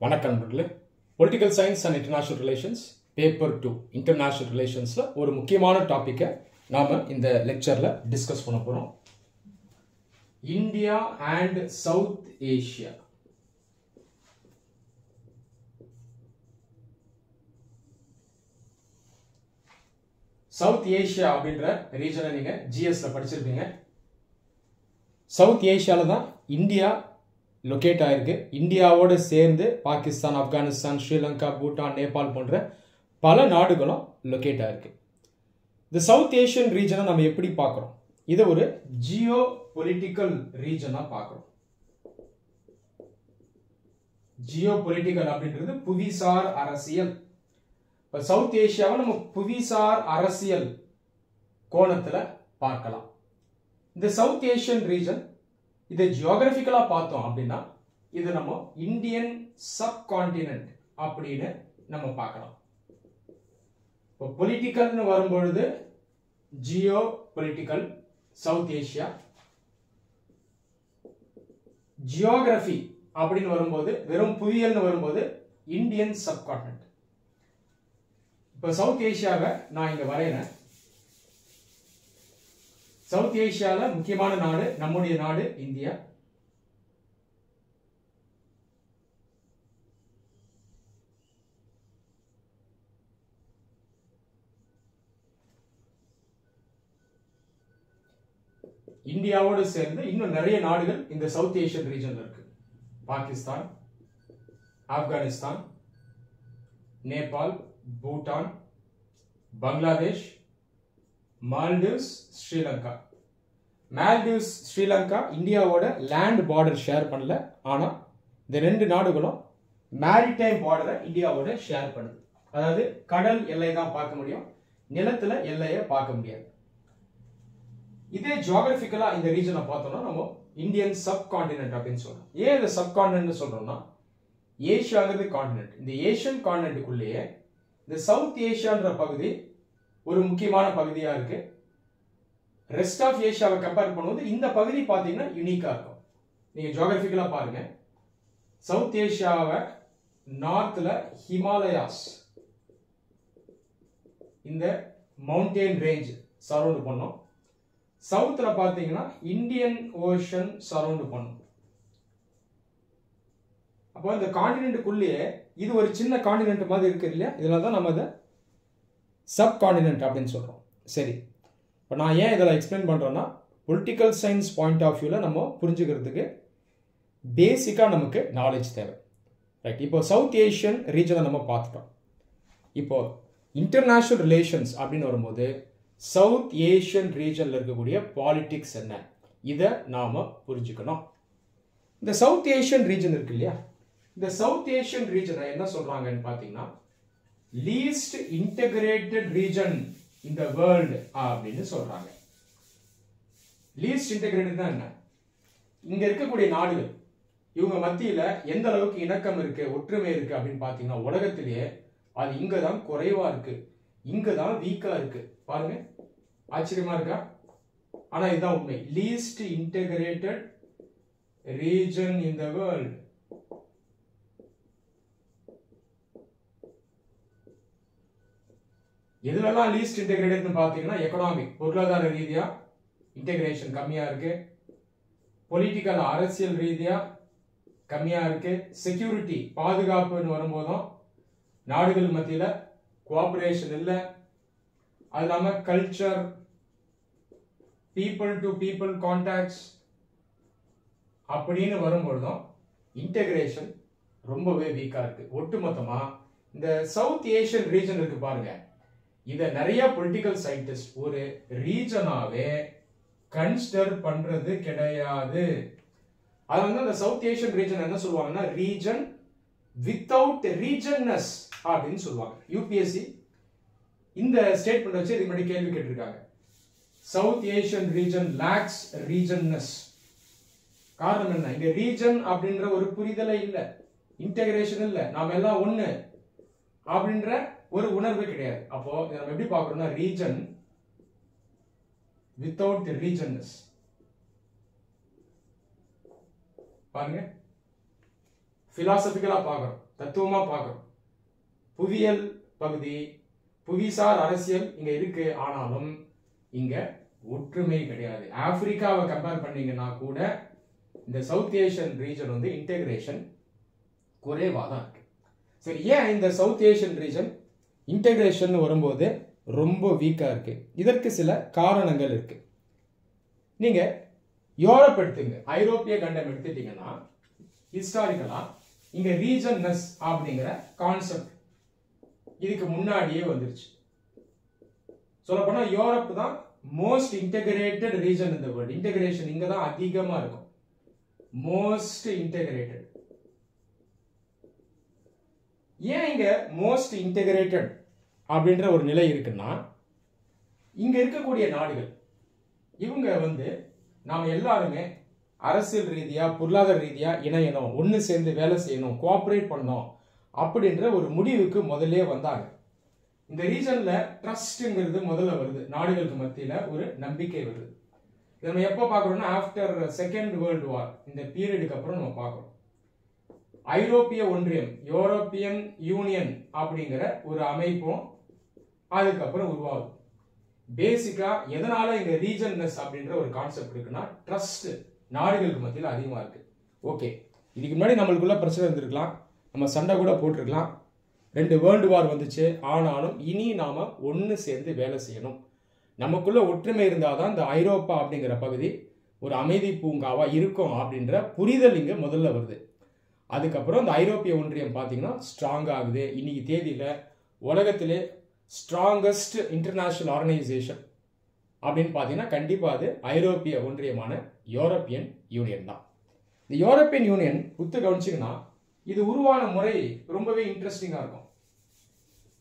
வணக்கம் நண்பர்களே. Political science and international relations paper 2 international ரிலேஷன்ஸில் ஒரு முக்கியமான டாப்பிக்கை நாம் இந்த லெக்சரில் டிஸ்கஸ் பண்ண போகிறோம். India and South Asia. South Asia அப்படின்ற ரீஜனை நீங்கள் ஜிஎஸ்ல படிச்சிருப்பீங்க. சவுத் ஏஷியாவில் தான் இந்தியா லொக்கேட் ஆயிருக்கு. இந்தியாவோடு சேர்ந்து பாகிஸ்தான், ஆப்கானிஸ்தான், ஸ்ரீலங்கா, பூட்டான், நேபாள் போன்ற பல நாடுகளும் லொக்கேட் ஆயிருக்கு. இந்த சவுத் ஏஷியன் ரீஜனை நம்ம எப்படி பார்க்குறோம்? இதை ஒரு ஜியோ பொலிட்டிக்கல் ரீஜனாக பார்க்குறோம். ஜியோ பொலிட்டிக்கல் அப்படின்றது புவிசார் அரசியல். இப்போ சவுத் ஏஷியாவை நம்ம புவிசார் அரசியல் கோணத்தில் பார்க்கலாம். இந்த சவுத் ஏஷியன் ரீஜன் இதை ஜியோகிராபிக்கலா பார்த்தோம் அப்படின்னா இது நம்ம இந்தியன் சப்கான்டினென்ட் அப்படின்னு நம்ம பார்க்கலாம். இப்போ பொலிட்டிக்கல்னு வரும்பொழுது Jio political south Asia, geography அப்படின்னு வரும்போது வெறும் புவியியல்னு வரும்போது இந்தியன் சப்கான்டினென்ட். இப்போ சவுத் ஏஷியாவை நான் இங்க வரையறேன். சவுத் ஏஷியாவில் முக்கியமான நாடு நம்முடைய நாடு இந்தியா. இந்தியாவோடு சேர்ந்து இன்னும் நிறைய நாடுகள் இந்த சவுத் ஏஷியன் ரீஜன்ல இருக்கு. பாகிஸ்தான், ஆப்கானிஸ்தான், நேபாள், பூட்டான், பங்களாதேஷ், மால்டிவ்ஸ், ஸ்ரீலங்கா. மால்டிவ்ஸ், ஸ்ரீலங்கா இந்தியாவோட லேண்ட் பார்டர் ஷேர் பண்ணல. ஆனா இந்த ரெண்டு நாடுகளும் மேரிடைம் பார்டரை இந்தியாவோட ஷேர் பண்ணுது. அதாவது கடல் எல்லை தான் பார்க்க முடியும், நிலத்துல எல்லையை பார்க்க முடியாது. இதே ஜியோகிராபிக்கலா இந்த ரீஜனை பார்த்தோம்னா நம்ம இந்தியன் சப்கான்டினென்ட் அப்படின்னு சொல்றோம். ஏன் இந்த சப்கான்டினென்ட் சொல்றோம்னா ஏஷியாங்கிறது கான்டினென்ட். இந்த ஏஷியன் கான்டினென்ட்டுக்குள்ளேயே இந்த சவுத் ஏஷியான்ற பகுதி ஒரு முக்கியமான பகுதியா இருக்கு. ரெஸ்ட் ஆஃப் ஏஷியாவை கம்பேர் பண்ணும்போது இந்த பகுதி பார்த்தீங்கன்னா யூனிக்கா இருக்கும். நீங்க ஜியோகிராபிக்கலா பாருங்க. சவுத் ஏஷியாவை நார்த்ல ஹிமாலயாஸ், இந்த மவுண்டன் ரேஞ்ச் சரௌண்ட் பண்ணும். சவுத்ல பாத்தீங்கன்னா இந்தியன் ஓஷன் சரௌண்ட் பண்ணும். அப்போ இந்த கான்டினென்ட்டுக்குள்ளேயே இது ஒரு சின்ன கான்டினென்ட் மாதிரி இருக்கு இல்லையா? இதனால தான் நம்ம இதை சப்கான்டினென்ட் அப்படின்னு சொல்றோம். சரி, இப்போ நான் ஏன் இதெல்லாம் எக்ஸ்பிளைன் பண்றேன்னா பொலிட்டிக்கல் சயின்ஸ் பாயிண்ட் ஆஃப் வியூல நம்ம புரிஞ்சுக்கிறதுக்கு பேசிக்கா நமக்கு நாலேஜ் தேவை. ரைட், இப்போ சவுத் ஏஷியன் ரீஜனை நம்ம பார்த்துட்டோம். இப்போ இன்டர்நேஷனல் ரிலேஷன்ஸ் அப்படின்னு வரும்போது சவுத் ஏஷியன் ரீஜன்ல இருக்கக்கூடிய பாலிடிக்ஸ் என்ன, இதை நாம புரிஞ்சுக்கணும். இந்த சவுத் ஏஷியன் ரீஜன் இருக்கு இல்லையா? இந்த சவுத் ஏஷியன் ரீஜனை என்ன சொல்றாங்கன்னு பாத்தீங்கன்னா least integrated region in the world அப்படின்னு சொல்றாங்க. லீஸ்ட் இன்டகிரேட்டட் என்ன? இங்க இருக்கக்கூடிய நாடுகள் இவங்க மத்தியில எந்த அளவுக்கு இணக்கம் இருக்கு, ஒற்றுமை இருக்கு அப்படின்னு பாத்தீங்கன்னா உலகத்திலேயே அது இங்கதான் குறைவா இருக்கு, இங்கதான் வீக்கா இருக்கு. பாருங்க, ஆச்சரியமா இருக்கா? ஆனா இதுதான் உண்மை. Least integrated region in the world. எதுவெல்லாம் லீஸ்ட் இன்டெகிரேட்டட்னு பார்த்தீங்கன்னா எக்கனாமிக், பொருளாதார ரீதியா இன்டெகிரேஷன் கம்மியா இருக்கு, பொலிட்டிக்கல் அரசியல் ரீதியா கம்மியா இருக்கு, செக்யூரிட்டி பாதுகாப்புன்னு வரும்போதும் நாடுகள் மத்தியில கோஆபரேஷன் இல்லை, அது இல்லாம culture, people to people contacts அப்படின்னு வரும்பொழுதும் இன்டெகிரேஷன் ரொம்பவே வீக்கா இருக்கு. ஒட்டுமொத்தமா இந்த சவுத் ஏஷியன் ரீஜன் இருக்கு பாருங்க, இத நிறைய பொலிட்டிக்கல் சயின்டிஸ்ட் ஒரு ரீஜனாவே கன்சிடர் பண்றது கிடையாது. அது வந்து அந்த சவுத் ஏஷியன் ரீஜன் என்ன சொல்லுவாங்கன்னா ரீஜன் வித்தவுட் ரீஜன்னஸ் அப்படின்னு சொல்லுவாங்க. யூபிஎஸ்சி இந்த ஸ்டேட்மெண்ட் வச்சு இதுக்கு முன்னாடி கேள்வி கேட்டிருக்காங்க. South Asian region lacks regionness. காரணம் என்ன? இங்க ரீஜன் அப்படின்ற ஒரு புரிதலை இல்ல, இன்டகிரேஷன் இல்ல, நாம எல்லாம் ஒண்ணு அப்படின்ற ஒரு உணர்வு கிடையாது. அப்போ நம்ம எப்படி பார்க்கறோம்னா ரீஜன் வித்தவுட் ரீஜன்னஸ். பாருங்க, பிலாசபிக்கலா பார்க்கறோம். தத்துவமா பார்க்கணும். புவியியல் பகுதி, புவிசார் அரசியல் இங்க இருக்கு, ஆனாலும் இங்க ஒற்றுமை கிடையாது. ஆப்பிரிக்காவை கம்பேர் பண்ணீங்கன்னா கூட இந்த சவுத் ஏஷியன் ரீஜன் வந்து இன்டெகிரேஷன் குறைவா தான் இருக்கு. சரி, ஏன் இந்த சவுத் ஏஷியன் ரீஜன் இன்டெகிரேஷன் வரும்போது ரொம்ப வீக்கா இருக்கு? இதற்கு சில காரணங்கள் இருக்கு. நீங்க யூரோப் எடுத்துங்க, ஐரோப்பிய கண்டம் எடுத்துட்டீங்கன்னா ஹிஸ்டாரிக்கலா இங்க ரீஜன்னஸ் அப்படிங்கிற கான்செப்ட் இதுக்கு முன்னாடியே வந்துருச்சு. சொல்ல போனா யூரோப் தான் மோஸ்ட் இன்டெகிரேட்டட் ரீஜன் இந்த வேர்ல்ட். இன்டெகிரேஷன் இங்க தான் அதிகமா இருக்கும், மோஸ்ட் இன்டெகிரேட்டட். ஏன் இங்க மோஸ்ட் இன்டெகிரேட்டட் அப்படின்ற ஒரு நிலை இருக்குன்னா, இங்க இருக்கக்கூடிய நாடுகள் இவங்க வந்து நாம எல்லாருமே அரசியல் ரீதியா பொருளாதார ரீதியா இணையணும், ஒன்னு சேர்ந்து வேலை செய்யணும், கோஆபரேட் பண்ணணும் அப்படின்ற ஒரு முடிவுக்கு முதல்ல வந்தாங்க. இந்த ரீஜன்ல ட்ரஸ்ட்ங்கிறது முதல்ல வருது, நாடுகளுக்கு மத்தியில ஒரு நம்பிக்கை வருது. இதை நம்ம எப்போ பார்க்கறோம்னா ஆஃப்டர் செகண்ட் வேர்ல்டு வார், இந்த பீரியடுக்கு அப்புறம் நம்ம பார்க்கறோம். ஐரோப்பிய ஒன்றியம், யூரோப்பியன் யூனியன் அப்படிங்கிற ஒரு அமைப்பும் அதுக்கப்புறம் உருவாகுது. பேசிக்கா எதனால இங்க ரீஜன்னஸ் அப்படின்ற ஒரு கான்செப்ட் இருக்குன்னா, ட்ரஸ்ட் நாடுகளுக்கு மத்தியில் அதிகமா இருக்கு. ஓகே, இதுக்கு முன்னாடி நம்மளுக்குள்ள பிரச்சனை இருந்திருக்கலாம், நம்ம சண்டை கூட போட்டிருக்கலாம், 2 வேர்ல்டு வார் வந்துச்சு. ஆனாலும் இனி நாம ஒன்னு சேர்ந்து வேலை செய்யணும், நமக்குள்ள ஒற்றுமை இருந்தாதான் இந்த ஐரோப்பா அப்படிங்கிற பகுதி ஒரு அமைதி பூங்காவா இருக்கும் அப்படின்ற புரிதல் இங்க முதல்ல வருது. அதுக்கப்புறம் இந்த ஐரோப்பிய ஒன்றியம் பார்த்தீங்கன்னா ஸ்ட்ராங் ஆகுது. இன்னைக்கு தேதியில உலகத்திலே ஸ்ட்ராங்கஸ்ட் இன்டர்நேஷனல் ஆர்கனைசேஷன் அப்படின்னு பார்த்தீங்கன்னா கண்டிப்பா அது ஐரோப்பிய ஒன்றியமான யூரோப்பியன் யூனியன் தான். இந்த யூரோப்பியன் யூனியன் உத்து கவனிச்சிங்கன்னா இது உருவான முறை ரொம்பவே இன்ட்ரெஸ்டிங்கா இருக்கும்.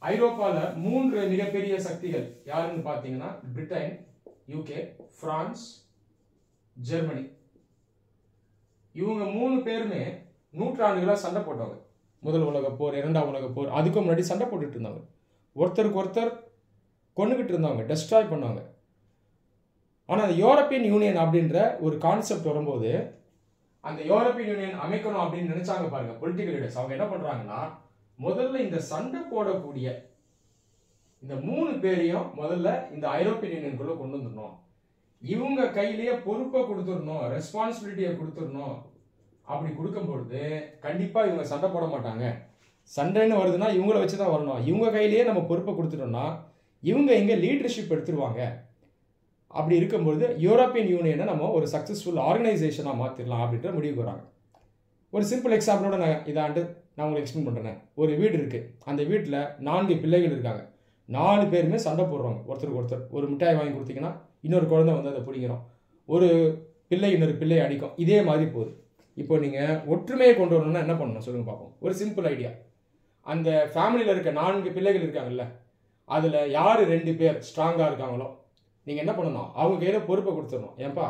ஐரோப்பால 3 மிகப்பெரிய சக்திகள் யாருன்னு பார்த்தீங்கன்னா பிரிட்டன், யூகே, பிரான்ஸ், ஜெர்மனி. இவங்க 3 பேருமே நூற்றாண்டுகளா சண்டை போட்டவங்க. முதல் உலக போர், 2ஆம் உலக போர், அதுக்கு முன்னாடி சண்டை போட்டுட்டு இருந்தாங்க, ஒருத்தருக்கு ஒருத்தர் கொண்டுகிட்டு இருந்தாங்க, டெஸ்ட்ராய் பண்ணாங்க. ஆனா அந்த யூரோப்பியன் யூனியன் அப்படின்ற ஒரு கான்செப்ட் வரும்போது, அந்த யூரோப்பியன் யூனியன் அமைக்கணும் அப்படின்னு நினைச்சாங்க பாருங்க பொலிட்டிக்கல் லீடர்ஸ். அவங்க என்ன பண்றாங்கன்னா, முதல்ல இந்த சண்டை போடக்கூடிய இந்த 3 பேரையும் முதல்ல இந்த ஐரோப்பியன் யூனியனுக்குள்ள கொண்டு வந்துடணும், இவங்க கையிலேயே பொறுப்பை கொடுத்துடணும், ரெஸ்பான்சிபிலிட்டியை கொடுத்துடணும். அப்படி கொடுக்கும்பொழுது கண்டிப்பா இவங்க சண்டை போட மாட்டாங்க. சண்டைன்னு வருதுன்னா இவங்கள வச்சுதான் வரணும், இவங்க கையிலேயே நம்ம பொறுப்பை கொடுத்துட்டோம்னா இவங்க எங்க லீடர்ஷிப் எடுத்துருவாங்க. அப்படி இருக்கும்பொழுது யூரோப்பியன் யூனியனை நம்ம ஒரு சக்சஸ்ஃபுல் ஆர்கனைசேஷனா மாத்திரலாம் அப்படின்ற முடிவுக்கு வராங்க. ஒரு சிம்பிள் எக்ஸாம்பிளோட நான் உங்களுக்கு எக்ஸ்பிளைன் பண்றேன். ஒரு வீடு இருக்கு, அந்த வீட்டில் 4 பிள்ளைகள் இருக்காங்க. 4 பேருமே சண்டை போடுறாங்க ஒருத்தருக்கு ஒருத்தர். ஒரு மிட்டாய் வாங்கி கொடுத்தீங்கன்னா இன்னொரு குழந்தை வந்து அதை பிடிக்கிறோம், ஒரு பிள்ளை இன்னொரு பிள்ளையை அடிக்கும், இதே மாதிரி போகுது. இப்போ நீங்க ஒற்றுமையை கொண்டு வரணும்னா என்ன பண்ணணும் சொல்லுங்க பார்ப்போம். ஒரு சிம்பிள் ஐடியா. அந்த ஃபேமிலியில் இருக்க 4 பிள்ளைகள் இருக்காங்கல்ல, அதுல யாரு 2 பேர் ஸ்ட்ராங்கா இருக்காங்களோ நீங்க என்ன பண்ணணும், அவங்க கையில பொறுப்பை கொடுத்துடணும். ஏன்பா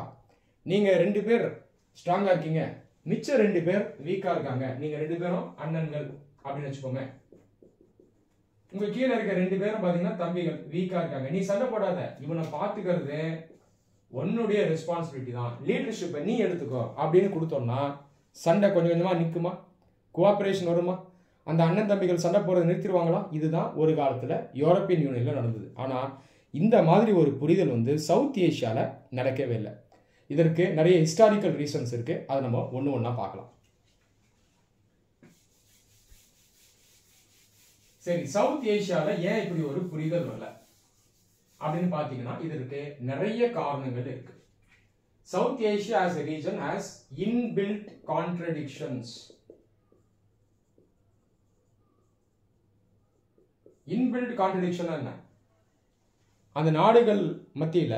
நீங்க 2 பேர் ஸ்ட்ராங்கா இருக்கீங்க, மிச்ச 2 பேர் வீக்கா இருக்காங்க, நீங்க 2 பேரும் அண்ணன்கள் அப்படின்னு வச்சுக்கோங்க. உங்க கீழே இருக்க 2 பேரும் பாத்தீங்கன்னா தம்பிகள், வீக்கா இருக்காங்க, நீ சண்டை போடாத, இவனை பாத்துக்கிறது உன்னுடைய ரெஸ்பான்சிபிலிட்டி தான், லீடர்ஷிப்பை நீ எடுத்துக்கோ அப்படின்னு கொடுத்தோம்னா சண்டை கொஞ்சம் கொஞ்சமா நிற்குமா, கோஆபரேஷன் வருமா, அந்த அண்ணன் தம்பிகள் சண்டை போடுறதை நிறுத்திடுவாங்களா? இதுதான் ஒரு காலத்துல யூரோப்பியன் யூனியன்ல நடந்தது. ஆனா இந்த மாதிரி ஒரு புரிதல் வந்து சவுத் ஏஷியால நடக்கவே இல்லை. இதற்கு நிறைய ஹிஸ்டாரிக்கல் ரீசன்ஸ் இருக்கு, அதை நம்ம ஒன்று ஒன்றா பார்க்கலாம். சரி, சவுத் ஏஷியால ஏன் இப்படி ஒரு புரிதல் வரல அப்படின்னு பார்த்தீங்கன்னா இதற்கு நிறைய காரணங்கள் இருக்கு. South Asia as a region has inbuilt contradictions. Inbuilt contradiction என்ன? அந்த நாடுகள் மத்தியில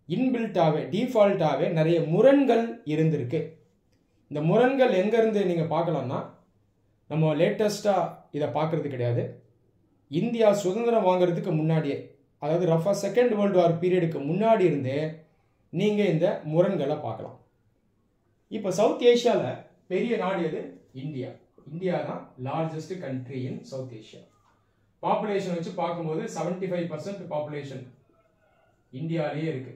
இன்பில்ட்டாவே டிஃபால்ட்டாவே நிறைய முரண்கள் இருந்திருக்கு. இந்த முரண்கள் எங்க இருந்து நீங்க பார்க்கலாம்னா, நம்ம லேட்டஸ்டா இதை பார்க்கறது கிடையாது. இந்தியா சுதந்திரம் வாங்குறதுக்கு முன்னாடியே, அதாவது ரஃபா செகண்ட் வேர்ல்டு வார் பீரியடுக்கு முன்னாடி இருந்தே நீங்க இந்த முரண்களை பார்க்கலாம். இப்போ சவுத் ஏஷியால பெரிய நாடு எது? இந்தியா. இந்தியா தான் largest country in South Asia. Population வச்சு பார்க்கும்போது 75% பாப்புலேஷன் இந்தியாவிலேயே இருக்கு.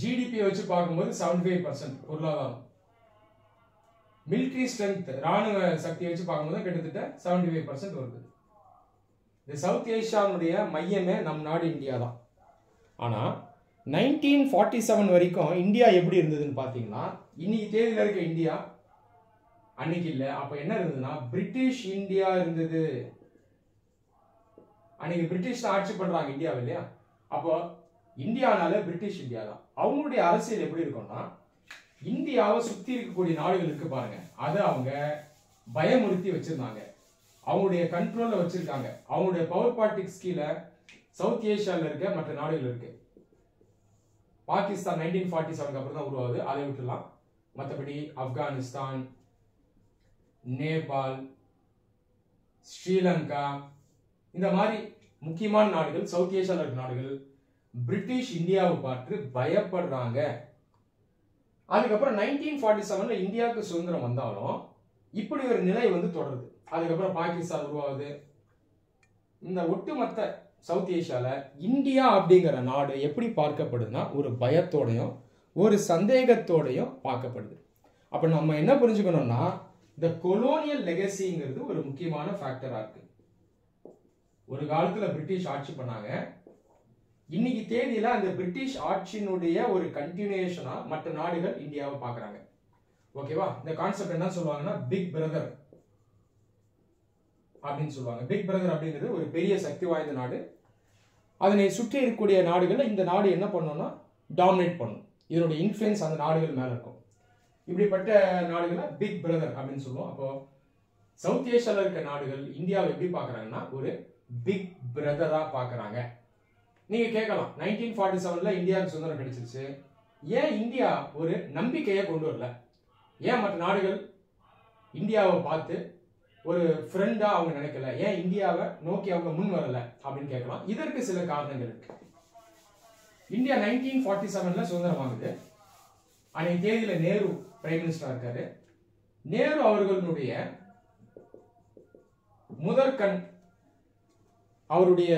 ஜிடிபி வச்சு பார்க்கும்போது 75% பொருளாதாரம். மிலிட்ரி ஸ்ட்ரென்த் ராணுவ சக்தியை வச்சு பார்க்கும்போது கிட்டத்தட்ட 75% வருது. இந்த சவுத் ஏஷியாவுடைய மையமே நம் நாடு இந்தியா தான். ஆனால் 1947 வரைக்கும் இந்தியா எப்படி இருந்ததுன்னு பார்த்தீங்கன்னா, இன்னைக்கு தேதியில் இருக்க இந்தியா அன்னைக்கு இல்லை. அப்போ என்ன இருந்ததுன்னா பிரிட்டிஷ் இந்தியா இருந்தது. அன்னைக்கு பிரிட்டிஷ் ஆட்சி பண்றாங்க இந்தியாவில் இல்லையா? அப்போ இந்தியானால பிரிட்டிஷ் இந்தியா தான். அவங்களுடைய அரசியல் எப்படி இருக்கும்னா, இந்தியாவை சுத்தி இருக்கக்கூடிய நாடுகள் இருக்கு பாருங்க, அதை அவங்க பயமுறுத்தி வச்சிருந்தாங்க, அவங்களுடைய கண்ட்ரோல்ல வச்சிருக்காங்க. அவங்களுடைய பவர் பாலிடிக்ஸ் கீழே சவுத் ஏஷியாவில் இருக்க மற்ற நாடுகள் இருக்கு. பாகிஸ்தான் 1947 அப்புறம் தான் உருவாகுது, அதை விட்டுலாம். மற்றபடி ஆப்கானிஸ்தான், நேபாள், ஸ்ரீலங்கா, இந்த மாதிரி முக்கியமான நாடுகள், சவுத் ஏஷியாவில் இருக்க நாடுகள் பிரிட்டிஷ் இந்தியாவை பார்த்து பயப்படுறாங்க. அதுக்கப்புறம் 1947 இந்தியாவுக்கு சுதந்திரம் வந்தாலும் இப்படி ஒரு நிலை வந்து தொடருது. அதுக்கப்புறம் பாகிஸ்தான் உருவாகுது. இந்த ஒட்டுமொத்த சவுத் ஏஷியால இந்தியா அப்படிங்கிற நாடு எப்படி பார்க்கப்படுதுன்னா ஒரு பயத்தோடையும் ஒரு சந்தேகத்தோடையும் பார்க்கப்படுது. அப்ப நம்ம என்ன புரிஞ்சுக்கணும்னா, இந்த கொலோனியல் லெகசிங்கிறது ஒரு முக்கியமான ஃபேக்டரா இருக்கு. ஒரு காலத்துல பிரிட்டிஷ் ஆட்சி பண்ணாங்க, இன்னைக்கு தேதியில அந்த பிரிட்டிஷ் ஆட்சியினுடைய ஒரு கண்டினியூஷனா மற்ற நாடுகள் இந்தியாவை பார்க்கறாங்க. ஓகேவா? இந்த கான்செப்ட் என்ன சொல்லுவாங்கன்னா பிக் பிரதர் அப்படின்னு சொல்லுவாங்க. பிக் பிரதர் அப்படிங்கிறது ஒரு பெரிய சக்தி வாய்ந்த நாடு. அதனை சுற்றி இருக்கக்கூடிய நாடுகள் இந்த நாடு என்ன பண்ணணும்னா டாமினேட் பண்ணும். இதனுடைய இன்ஃப்ளூயன்ஸ் அந்த நாடுகள் மேல இருக்கும். இப்படிப்பட்ட நாடுகளை பிக் பிரதர் அப்படின்னு சொல்லுவோம். அப்போ சவுத் ஏஷியாவில் இருக்க நாடுகள் இந்தியாவை எப்படி பார்க்கறாங்கன்னா ஒரு பிக் பிரதரா பார்க்கறாங்க. நீங்க கேட்கலாம், 1947 இந்தியாவுக்கு சுதந்திரம் கிடைச்சிருச்சு, ஏன் இந்தியா ஒரு நம்பிக்கையை கொண்டு வரல? ஏன் மற்ற நாடுகள் இந்தியாவை பார்த்து ஒரு ஃப்ரெண்டா அவங்க நினைக்கல? ஏன் இந்தியாவை நோக்கி அவங்க முன் வரல அப்படின்னு கேட்கலாம். இதற்கு சில காரணங்கள் இருக்கு. இந்தியா 1947 சுதந்திரம் வாங்குது. அன்னைக்கு தேதியில நேரு பிரைம் மினிஸ்டரா இருக்காரு. நேரு அவர்களுடைய முதற்கண் அவருடைய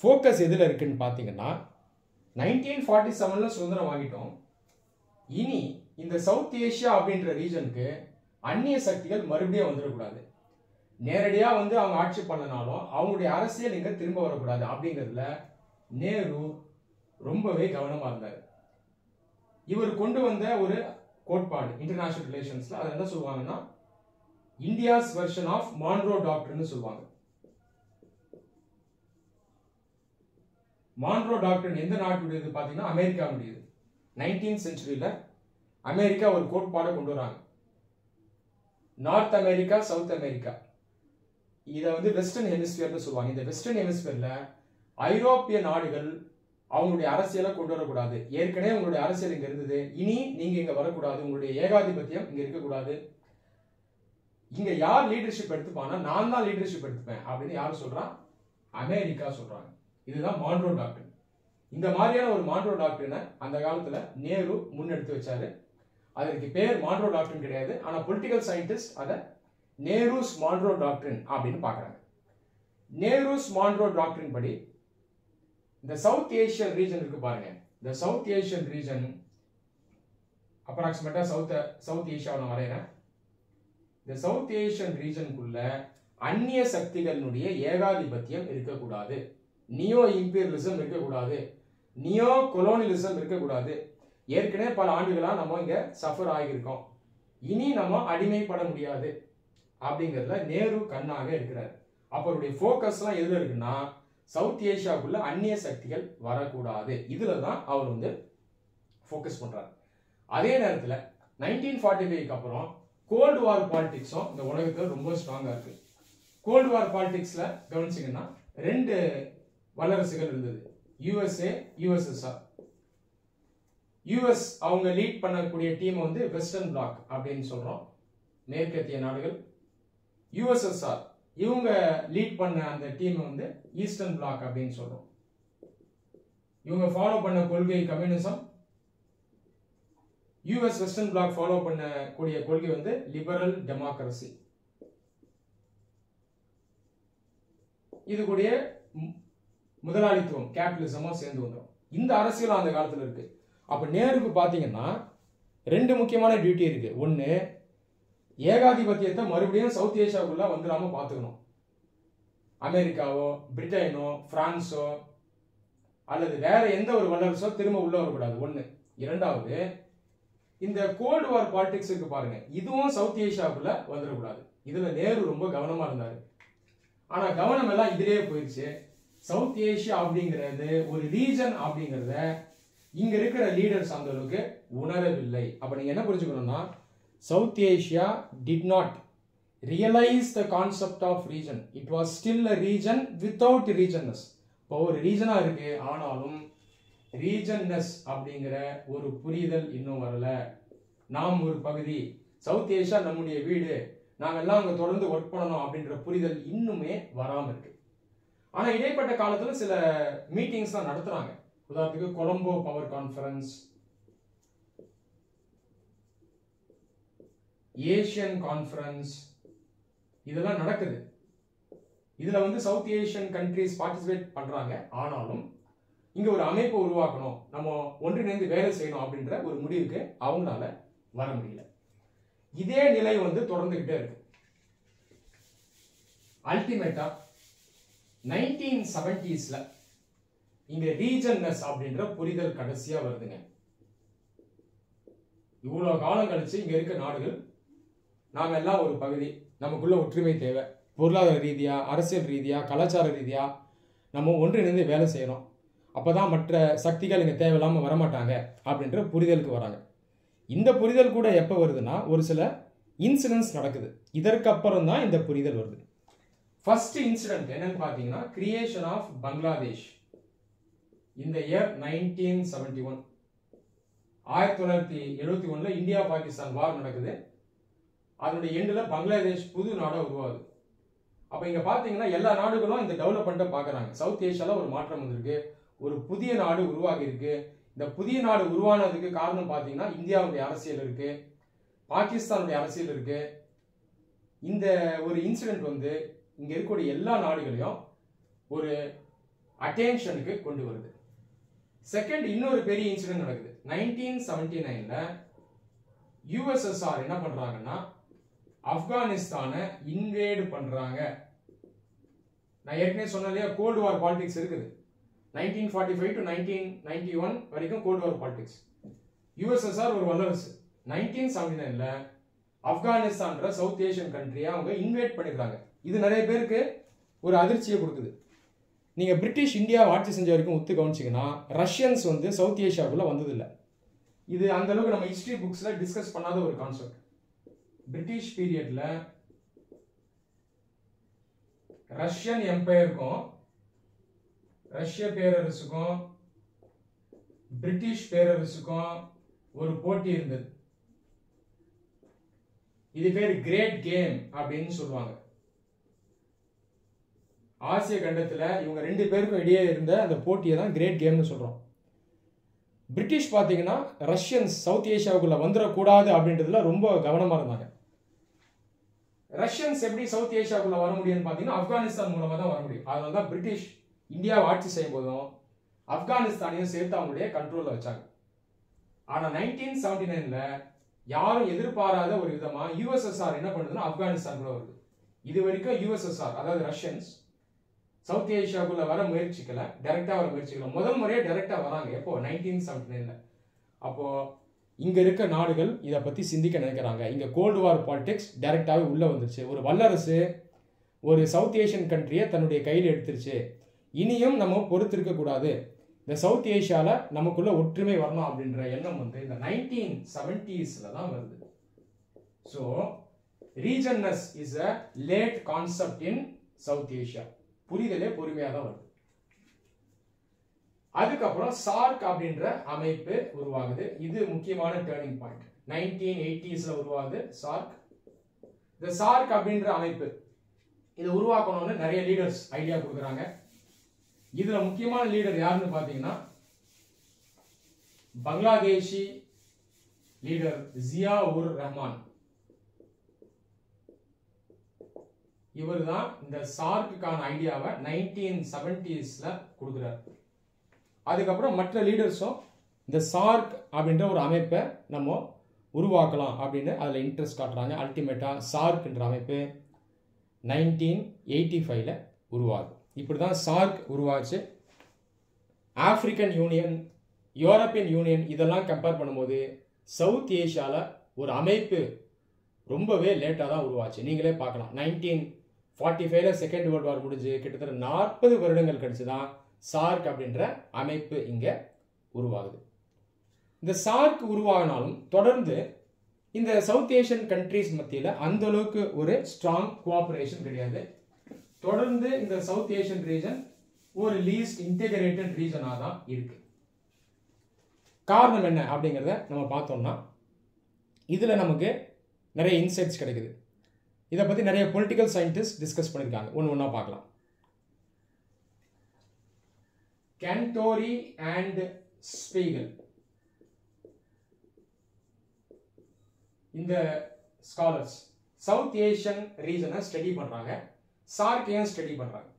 ஃபோக்கஸ் எதுல இருக்குன்னு பாத்தீங்கன்னா, 1947 சுதந்திரம் வாங்கிட்டோம், இனி இந்த சவுத் ஏஷியா அப்படின்ற ரீஜனுக்கு அந்நிய சக்திகள் மறுபடியும் வந்துடக்கூடாது, நேரடியா வந்து அவங்க ஆட்சி பண்ணனாலும் அவங்களுடைய அரசியல் இங்க திரும்ப வரக்கூடாது அப்படிங்கிறதுல நேரு ரொம்பவே கவனமா இருந்தார். இவர் கொண்டு வந்த ஒரு கோட்பாடு இன்டர்நேஷனல் ரிலேஷன்ஸ்ல அதை என்ன சொல்லுவாங்கன்னா இந்தியாஸ் வெர்ஷன் ஆஃப் மான்ரோ டாக்டர்னு சொல்லுவாங்க. மான்ரோ டாக்டர் எந்த நாட்டுடையது பாத்தீங்கன்னா அமெரிக்காவுடையது. 19th செஞ்சுரியில அமெரிக்கா ஒரு கோட்பாடை கொண்டு வராங்க. நார்த் அமெரிக்கா, சவுத் அமெரிக்கா, இதை வந்து வெஸ்டர்ன் ஹெமிஸ்பியர்னு சொல்லுவாங்க. இந்த வெஸ்டர்ன் ஹெமிஸ்பியர்ல ஐரோப்பிய நாடுகள் அவங்களுடைய அரசியலை கொண்டு வரக்கூடாது. ஏற்கனவே உங்களுடைய அரசியல் இங்க இருந்தது, இனி நீங்க இங்க வரக்கூடாது, உங்களுடைய ஏகாதிபத்தியம் இங்க இருக்கக்கூடாது. இங்க யார் லீடர்ஷிப் எடுத்துப்பானா நான் தான் லீடர்ஷிப் எடுத்துப்பேன் அப்படின்னு யாரும் சொல்றா? அமெரிக்கா சொல்றாங்க. இதுதான் மான்ரோ டாக்டர். இந்த மாதிரியான ஒரு மான்ரோ டாக்டர்னை அந்த காலத்துல நேரு முன்னெடுத்து வச்சாரு. அதற்கு பேர் மான்ரோ டாக்டர் கிடையாது, ஆனா பொலிட்டிக்கல் சயின்டிஸ்ட் அதை நேருஸ் மான்ரோ டாக்டர் அப்படின்னு பாக்குறாங்க. நேருஸ் மான்ரோ டாக்டரின் படி இந்த சவுத் ஏஷியன் ரீஜன் இருக்கு பாருங்க, இந்த சவுத் ஏஷியன் ரீஜன் அப்ராக்சிமேட்டா சவுத் ஏஷியாவை நான் வரைகிறேன். இந்த சவுத் ஏஷியன் ரீஜனுக்குள்ள அந்நிய சக்திகளுடைய ஏகாதிபத்தியம் இருக்கக்கூடாது, நியோ இம்பீரியலிசம் இருக்கக்கூடாது, நியோ கொலோனியலிசம் இருக்கக்கூடாது. ஏற்கனவே பல ஆண்டுகளா நம்ம இங்க சஃபர் ஆகியிருக்கோம், இனி நம்ம அடிமைப்பட முடியாது அப்படிங்கிறதுல நேரு கண்ணாக இருக்கிறார். அப்ப அவருடைய போக்கஸ்லாம் எதுல இருக்குன்னா சவுத் ஏஷியாவுக்குள்ள அந்நிய சக்திகள் வரக்கூடாது, இதுலதான் அவர் வந்து போக்கஸ் பண்றாரு. அதே நேரத்தில் 1945 அப்புறம் கோல்டு வார் பாலிடிக்ஸும் இந்த உலகத்தில் ரொம்ப ஸ்ட்ராங்கா இருக்கு. கோல்டு வார் பாலிடிக்ஸ்ல கவனிச்சிங்கன்னா ரெண்டு வல்லரசுகள் இருந்தது, யுஎஸ்ஏ, யுஎஸ்எஸ்ஆர். யுஎஸ் அவங்க லீட் பண்ணக்கூடிய டீம் வந்து வெஸ்டர்ன் பிளாக் அப்படின்னு சொல்றோம், மேற்கத்திய நாடுகள். யுஎஸ்எஸ்ஆர் இவங்க லீட் பண்ண அந்த டீம் வந்து ஈஸ்டர்ன் பிளாக் அப்படின்னு சொல்றோம். இவங்க ஃபாலோ பண்ண கொள்கை communism, US western bloc follow பண்ணக்கூடிய கொள்கை வந்து லிபரல் டெமோக்ரஸி. இது கூடிய முதலாளித்துவம் கேபிட்டலிசமும் சேர்ந்து வந்துடும். இந்த அரசியல் அந்த காலத்துல இருக்கு. அப்ப நேருக்கு பாத்தீங்கன்னா ரெண்டு முக்கியமான டியூட்டி இருக்கு. ஒன்னு, ஏகாதிபத்தியத்தை மறுபடியும் சவுத் ஏசியாவுக்குள்ள வந்துடாம பார்த்துக்கணும். அமெரிக்காவோ பிரிட்டனோ பிரான்ஸோ அல்லது வேற எந்த ஒரு வல்லரசோ திரும்ப உள்ள வரக்கூடாது. ஒண்ணு. இரண்டாவது, இந்த கோல்டு வார் பாலிடிக்ஸ் இருக்கு பாருங்க, இதுவும் சவுத் ஏசியாவுக்குள்ள வந்துடக்கூடாது. இதுல நேரு ரொம்ப கவனமா இருந்தாரு. ஆனா கவனம் எல்லாம் இதுலயே போயிடுச்சு. சவுத் ஏசியா அப்படிங்கிறது ஒரு ரீஜன் அப்படிங்கிறத இங்க இருக்கிற லீடர்ஸ் அந்த அளவுக்கு உணரவில்லை. அப்ப நீங்க என்ன புரிஞ்சுக்கணும்னா, South Asia did not realize the concept of region. It was still a region without regionness. இப்போ ஒரு ரீஜனா இருக்கு, ஆனாலும் ரீஜன்னஸ் அப்படிங்கிற ஒரு புரிதல் இன்னும் வரல. நாம் ஒரு பகுதி, சவுத் ஏசியா நம்முடைய வீடு, நாங்கெல்லாம் அங்க தொடர்ந்து ஒர்க் பண்ணணும் அப்படின்ற புரிதல் இன்னுமே வராம இருக்கு. ஆனா இடைப்பட்ட காலத்துல சில மீட்டிங்ஸ் தான் நடத்துறாங்க. உதாரணத்துக்கு Colombo power conference, Asian conference, இதெல்லாம் நடக்குது. இதுல வந்து சவுத் ஏசியன் கண்ட்ரிஸ் பார்ட்டிசிபேட் பண்றாங்க. ஆனாலும் இங்க ஒரு அமைப்பு உருவாக்கணும், நம்ம ஒன்றிணைந்து வேலை செய்யணும் அப்படின்ற ஒரு முடிவுக்கு அவங்களால வர முடியல. இதே நிலை வந்து தொடர்ந்துகிட்டே இருக்கு. அல்டிமேட்டா 1970s இங்க ரீஜன்னஸ் அப்படின்ற புரிதல் கடைசியா வருதுங்க. இவ்வளவு காலம் கழிச்சு இங்க இருக்க நாடுகள் நாம எல்லாம் ஒரு பகுதி, நமக்குள்ள ஒற்றுமை தேவை, பொருளாதார ரீதியா, அரசியல் ரீதியா, கலாச்சார ரீதியா நம்ம ஒன்றிணைந்து வேலை செய்யறோம், அப்பதான் மற்ற சக்திகள் இங்க தேவையில்லாம வரமாட்டாங்க அப்படின்ற புரிதலுக்கு வராங்க. இந்த புரிதல் கூட எப்ப வருதுன்னா, ஒரு சில இன்சிடென்ட்ஸ் நடக்குது, இதற்கு அப்புறம் தான் இந்த புரிதல் வருது. ஃபர்ஸ்ட் இன்சிடென்ட் என்னன்னு பாத்தீங்கன்னா, கிரியேஷன் ஆஃப் பங்களாதேஷ் இந்த இயர் 1971. 1971 இந்தியா பாகிஸ்தான் வார் நடக்குது. அதனுடைய எண்டுல பங்களாதேஷ் புது நாடா உருவாகுது. அப்ப இங்க பாத்தீங்கன்னா எல்லா நாடுகளும் இந்த டெவலப்மெண்ட்டை பாக்குறாங்க. சவுத் ஏசியால ஒரு மாற்றம் வந்திருக்கு, ஒரு புதிய நாடு உருவாகி இருக்கு. இந்த புதிய நாடு உருவானதுக்கு காரணம் பாத்தீங்கன்னா இந்தியாவுடைய அரசியல் இருக்கு, பாகிஸ்தானுடைய அரசியல் இருக்கு. இந்த ஒரு இன்சிடென்ட் வந்து இங்க இருக்கக்கூடிய எல்லா நாடுகளையும் ஒரு அட்டென்ஷனுக்கு கொண்டு வருது. செகண்ட், இன்னொரு பெரிய இன்சிடென்ட் நடக்குது. 1979 யுஎஸ்எஸ்ஆர் என்ன பண்றாங்கன்னா, ஆப்கானிஸ்தானை இன்வேட் பண்றாங்க. நான் ஏற்கனவே சொன்னலையா, கோல்டு வார் பாலிடிக்ஸ் இருக்குது. 1945 to 1991 வரைக்கும் கோல்டு வார் பாலிடிக்ஸ். யுஎஸ்எஸ்ஆர் ஒரு வல்லரசு. 1979 ஆப்கானிஸ்தான்ற சவுத் ஏசியன் கண்ட்ரியை அவங்க இன்வேட் பண்ணிருக்காங்க. இது நிறைய பேருக்கு ஒரு அதிர்ச்சியை கொடுக்குது. நீங்க பிரிட்டிஷ் இந்தியா ஆட்சி செஞ்ச வரைக்கும் ஒத்து கவனிச்சிங்கன்னா, ரஷ்யன்ஸ் வந்து சவுத் ஏசியாவுக்குள்ள வந்ததில்லை. இது அந்த அளவுக்கு நம்ம ஹிஸ்டரி புக்ஸ்ல டிஸ்கஸ் பண்ணாத ஒரு கான்செப்ட். பிரிட்டிஷ் பீரியட்ல ரஷ்யன் எம்பையருக்கும் ரஷ்ய பேரரசுக்கும் பிரிட்டிஷ் பேரரசுக்கும் ஒரு போட்டி இருந்தது. இது பேர் கிரேட் கேம் அப்படின்னு சொல்லுவாங்க. ஆசிய கண்டத்துல இவங்க ரெண்டு பேருக்கும் இடையே இருந்த அந்த போட்டியை தான் கிரேட் கேம்னு சொல்றோம். பிரிட்டிஷ் பாத்தீங்கன்னா ரஷ்யன்ஸ் சவுத் ஏசியாவுக்குள்ள வந்துடக்கூடாது அப்படின்றதுல ரொம்ப கவனமா இருந்தாங்க. ரஷ்யன்ஸ் எப்படி சவுத் ஏசியாவுக்குள்ள வர முடியும்னு பாத்தீங்கன்னா ஆப்கானிஸ்தான் மூலமா தான் வர முடியும். அதனால தான் பிரிட்டிஷ் இந்தியாவை ஆட்சி செய்யும் போதும் ஆப்கானிஸ்தானையும் சேர்த்து அவங்களுடைய கண்ட்ரோல்ல வச்சாங்க. ஆனா 1979 யாரும் எதிர்பாராத ஒரு விதமா யுஎஸ்எஸ்ஆர் என்ன பண்ணுதுன்னா ஆப்கானிஸ்தானுக்குள்ள வருது. இது வரைக்கும் யுஎஸ்எஸ்ஆர் அதாவது ரஷ்யன்ஸ் சவுத் ஏசியாவுக்குள்ள வர முயற்சிக்கல, டைரக்டா வர முயற்சிக்கல. முதல் முறையா டைரக்டா வராங்க. எப்போ? 1979. அப்போ இங்க இருக்க நாடுகள் இதை பத்தி சிந்திக்க நினைக்கிறாங்க. இங்க கோல்டு வார் பாலிடிக்ஸ் டைரக்டாவே உள்ள வந்துருச்சு. ஒரு வல்லரசு ஒரு சவுத் ஏசியன் கண்ட்ரியை தன்னுடைய கையில் எடுத்துருச்சு. இனியும் நம்ம பொறுத்திருக்க கூடாது, இந்த சவுத் ஏசியால நமக்குள்ள ஒற்றுமை வரணும் அப்படின்ற எண்ணம் வந்து இந்த 1970s தான் வருது. So regionness is a late concept in South Asia. புரிதலே பொறுமையாக தான் வருது. அதுக்கப்புறம் சார்க் அப்படின்ற அமைப்பு உருவாகுது. இது முக்கியமான டேர்னிங் பாயிண்ட். 1980s உருவாகுது சார்க். இந்த சார்க் அப்படின்ற அமைப்பு இதை உருவாக்கணும்னு நிறைய லீடர்ஸ் ஐடியா கொடுக்குறாங்க. இதுல முக்கியமான லீடர் யாருன்னு பாத்தீங்கன்னா பங்களாதேஷி லீடர் ஜியா உர் ரஹ்மான். இவர் தான் இந்த சார்க்குக்கான ஐடியாவை 1970s கொடுக்கிறார். அதுக்கப்புறம் மற்ற லீடர்ஸும் இந்த சார்க் அப்படின்ற ஒரு அமைப்பை நம்ம உருவாக்கலாம் அப்படின்னு அதில் இன்ட்ரெஸ்ட் காட்டுறாங்க. அல்டிமேட்டாக சார்க்ன்ற அமைப்பு 1985 உருவாகுது. இப்படி தான் சார்க் உருவாச்சு. ஆப்பிரிக்கன் யூனியன், யூரோப்பியன் யூனியன் இதெல்லாம் கம்பேர் பண்ணும்போது சவுத் ஏஷியாவில் ஒரு அமைப்பு ரொம்பவே லேட்டாக தான் உருவாச்சு. நீங்களே பார்க்கலாம். 1945 செகண்ட் வேர்ல்டு வார் முடிஞ்சு கிட்டத்தட்ட 40 வருடங்கள் கழிச்சு தான் சார்க் அப்படின்ற அமைப்பு இங்கே உருவாகுது. இந்த சார்க் உருவாகினாலும் தொடர்ந்து இந்த சவுத் ஏஷியன் கண்ட்ரீஸ் மத்தியில் அந்த அளவுக்கு ஒரு ஸ்ட்ராங் கோஆபரேஷன் கிடையாது. தொடர்ந்து இந்த சவுத் ஏஷியன் ரீஜன் ஒரு லீஸ்ட் இன்டெகிரேட்டட் ரீஜனாக தான் இருக்கு. காரணம் என்ன அப்படிங்கிறத நம்ம பார்த்தோம்னா இதில் நமக்கு நிறைய இன்சைட்ஸ் கிடைக்குது. இதை பற்றி நிறைய பொலிட்டிக்கல் சயின்டிஸ்ட் டிஸ்கஸ் பண்ணியிருக்காங்க. ஒன்று ஒன்றா பார்க்கலாம். கேன்டோரி அண்ட் ஸ்பீகல் இந்த ஸ்காலர்ஸ் சவுத் ஏஷியன் ரீஜனை ஸ்டடி பண்ணுறாங்க, சார்க்கையும் ஸ்டடி பண்ணுறாங்க.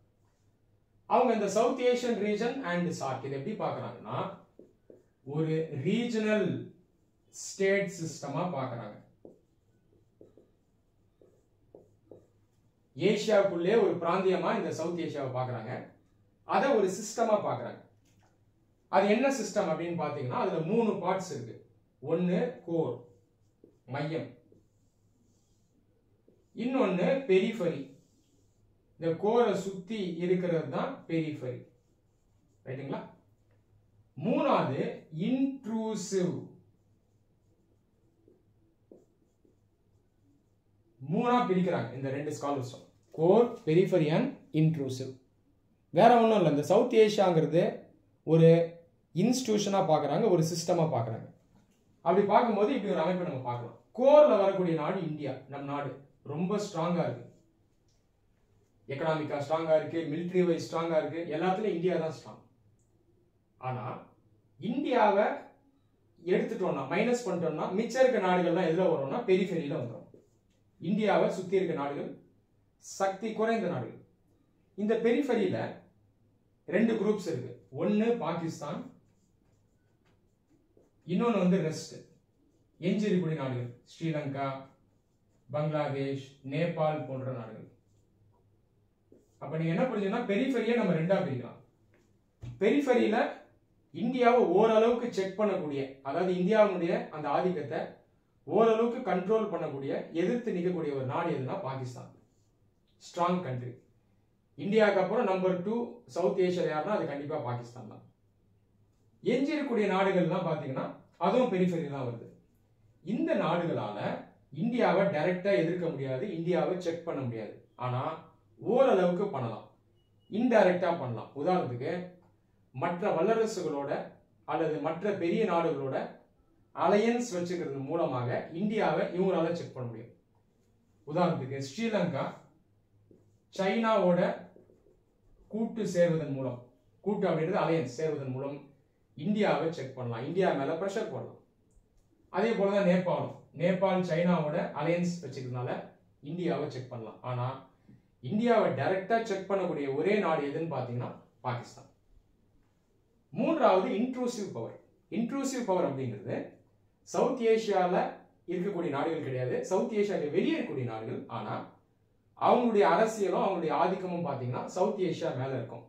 அவங்க இந்த south Asian region and SAARC இதை எப்படி பார்க்குறாங்கன்னா ஒரு ரீஜனல் ஸ்டேட் சிஸ்டமாக பார்க்குறாங்க. ஏஷியாவுக்குள்ளே ஒரு பிராந்தியமாக இந்த சவுத் ஏஷியாவை பார்க்குறாங்க. அதை ஒரு சிஸ்டமாக பார்க்குறாங்க. அது என்ன சிஸ்டம் அப்படின்னு பார்த்தீங்கன்னா அதில் 3 பார்ட்ஸ் இருக்கு. ஒன்று கோர் மையம், இன்னொன்று பெரிஃபரி. இந்த கோரை சுற்றி இருக்கிறது தான் பெரிஃபரி, ரைட்டுங்களா? மூணாவது இன்ட்ரூசிவ். மூணா பிரிக்கிறாங்க இந்த 2 ஸ்காலர்ஸும், கோர், பெரிஃபரி அண்ட் இன்ட்ரூசிவ். வேற ஒன்றும் இல்லை. இந்த சவுத் ஏஷியாங்கிறது ஒரு இன்ஸ்டிடியூஷனாக பார்க்குறாங்க, ஒரு சிஸ்டமாக பார்க்குறாங்க. அப்படி பார்க்கும்போது இப்படி ஒரு அமைப்பை நம்ம பார்க்கலாம். கோரில் வரக்கூடிய நாடு இந்தியா. நம் நாடு ரொம்ப ஸ்ட்ராங்காக இருக்கு, எக்கனாமிக்காக ஸ்ட்ராங்காக இருக்கு, மிலிட்ரி வைஸ் ஸ்ட்ராங்காக இருக்கு, எல்லாத்துலேயும் இந்தியா தான் ஸ்ட்ராங். ஆனால் இந்தியாவை எடுத்துட்டோம்னா, மைனஸ் பண்ணிட்டோம்னா, மிச்சம் இருக்க நாடுகள்லாம் எதில் வரும்னா பெரிஃபெரியில் வந்துடும். இந்தியாவை சுற்றி இருக்க நாடுகள் சக்தி குறைந்த நாடுகள். இந்த பெரிஃபெரியில் 2 குரூப்ஸ் இருக்கு. ஒன்று பாகிஸ்தான், இன்னொன்று வந்து ரெஸ்ட் எஞ்சிருக்கூடிய நாடுகள், ஸ்ரீலங்கா, பங்களாதேஷ், நேபாள் போன்ற நாடுகள். அப்ப நீங்க என்ன புரிஞ்சுன்னா பெரிஃபெரியை நம்ம 2ஆ பிரிக்கலாம். பெரிஃபெரியில இந்தியாவை ஓரளவுக்கு செக் பண்ணக்கூடிய, அதாவது இந்தியாவுடைய அந்த ஆதிக்கத்தை ஓரளவுக்கு கண்ட்ரோல் பண்ணக்கூடிய, எதிர்த்து நிற்கக்கூடிய ஒரு நாடு எதுனா பாகிஸ்தான். Strong country. இந்தியாவுக்கு அப்புறம் நம்பர் 2 சவுத் ஏஷியா யாருன்னா அது கண்டிப்பா பாகிஸ்தான் தான். எஞ்சி இருக்கக்கூடிய நாடுகள்லாம் பாத்தீங்கன்னா அதுவும் பெரிஃபெரி தான் வருது. இந்த நாடுகளால இந்தியாவை டைரக்டா எதிர்க்க முடியாது, இந்தியாவை செக் பண்ண முடியாது. ஆனா ஓரளவுக்கு பண்ணலாம், இன்டைரக்டா பண்ணலாம். உதாரணத்துக்கு மற்ற வல்லரசுகளோட அல்லது மற்ற பெரிய நாடுகளோட அலையன்ஸ் வச்சுக்கிறது மூலமாக இந்தியாவை இவங்களால செக் பண்ண முடியும். உதாரணத்துக்கு ஸ்ரீலங்கா சைனாவோட கூட்டு சேர்வதன் மூலம், கூட்டு அப்படின்றது அலையன்ஸ் சேர்வதன் மூலம் இந்தியாவை செக் பண்ணலாம், இந்தியா மேல பிரஷர் போடலாம். அதே போலதான் நேபாளம், நேபாள் சைனாவோட அலையன்ஸ் வச்சுக்கிறதுனால இந்தியாவை செக் பண்ணலாம். ஆனா இந்தியாவை டைரக்டா செக் பண்ணக்கூடிய ஒரே நாடு எதுன்னு பாத்தீங்கன்னா பாகிஸ்தான். மூன்றாவது இன்ட்ரூசிவ் பவர். இன்ட்ரூசிவ் பவர் அப்படிங்கிறது சவுத் ஏஷியால இருக்கக்கூடிய நாடுகள் கிடையாது, சவுத் ஏஷியாவுக்கு வெளியே இருக்கக்கூடிய நாடுகள். ஆனா அவங்களுடைய அரசியலும் அவங்களுடைய ஆதிக்கமும் பாத்தீங்கன்னா சவுத் ஏஷியா மேல இருக்கும்.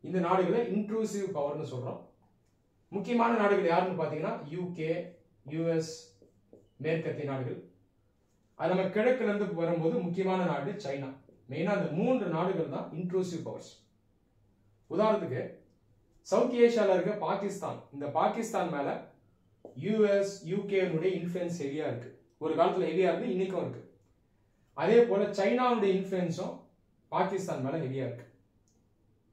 இந்த நாடுகளை இன்ட்ரூசிவ் பவர்னு சொல்றோம். முக்கியமான நாடுகள் யாருன்னு பாத்தீங்கன்னா யூகே, யூஎஸ், மேற்கத்திய நாடுகள். அது நம்ம கிழக்குல இருந்து வரும்போது முக்கியமான நாடு சைனா. மெயினா அந்த 3 நாடுகள் தான் இன்ட்ரூசிவ் பவர்ஸ். உதாரணத்துக்கு சவுத் ஏஷியால இருக்க பாகிஸ்தான், இந்த பாகிஸ்தான் மேல யூஎஸ், யூகேனுடைய இன்ஃப்ளூயன்ஸ் ஹெவியா இருக்கு. ஒரு காலத்துல ஹெவியா இருக்கு, இன்னைக்கும் இருக்கு. அதே போல சைனாவுடைய இன்ஃப்ளூயன்ஸும் பாகிஸ்தான் மேல ஹெவியா இருக்கு.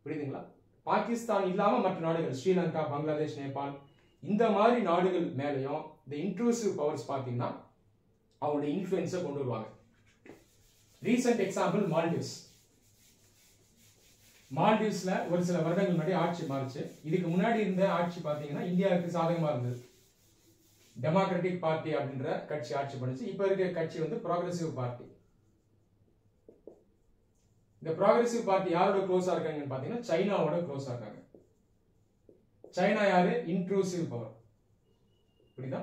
புரியுதுங்களா? பாகிஸ்தான் இல்லாம மற்ற நாடுகள் ஸ்ரீலங்கா, பங்களாதேஷ், நேபாள் இந்த மாதிரி நாடுகள் மேலையும் இந்த இன்ட்ரூசிவ் பவர்ஸ் பாத்தீங்கன்னா அவங்களுடைய இன்ஃப்ளூயன்ஸை கொண்டு வருவாங்க. Recent example Maldives. மால்டிவ்ஸ்ல ஒரு சில வருடங்கள் முன்னாடி ஆட்சி மாறிச்சு. இதுக்கு முன்னாடி இருந்த ஆட்சி பாத்தீங்கன்னா இந்தியாவுக்கு சாதகமா இருந்தது. டெமோக்ராட்டிக் பார்ட்டி அப்படின்ற கட்சி ஆட்சி பண்ணுச்சு. இப்ப இருக்க கட்சி வந்து ப்ரோக்ரசிவ் பார்ட்டி. இந்த ப்ரோக்ரசிவ் பார்ட்டி யாரோட க்ளோஸா இருக்காங்கன்னு பாத்தீங்கன்னா சைனாவோட க்ளோஸா இருக்காங்க. சைனா யாரு? Intrusive power. புரியுதா?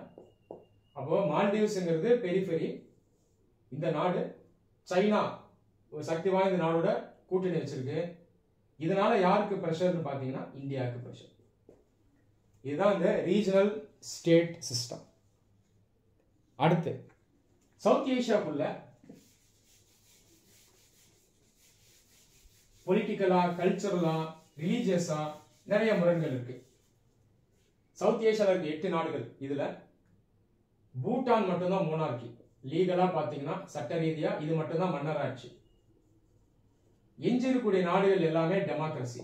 அப்போ மால்டீவ்ஸ்ங்கிறது பெரிஃபெரி. இந்த நாடு சைனா ஒரு சக்தி வாய்ந்த நாடோட கூட்டணி வச்சிருக்கு. இதனால யாருக்கு பிரஷர்னு பாத்தீங்கன்னா இந்தியாவுக்கு பிரஷர். இதுதான் இந்த ரீஜனல் ஸ்டேட் சிஸ்டம். அடுத்து சவுத் ஏசியாக்குள்ள பொலிட்டிக்கலா, கல்ச்சரலா, ரிலீஜியஸா நிறைய முரண்கள் இருக்கு. சவுத் ஏசியால இருக்க 8 நாடுகள். இதுல பூட்டான் மட்டும்தான் மோனார்கி. லீகலா பாத்தீங்கன்னா சட்ட ரீதியா இது மட்டும்தான் மன்னராட்சி. எஞ்சிருக்கூடிய நாடுகள் எல்லாமே டெமோக்ரசி,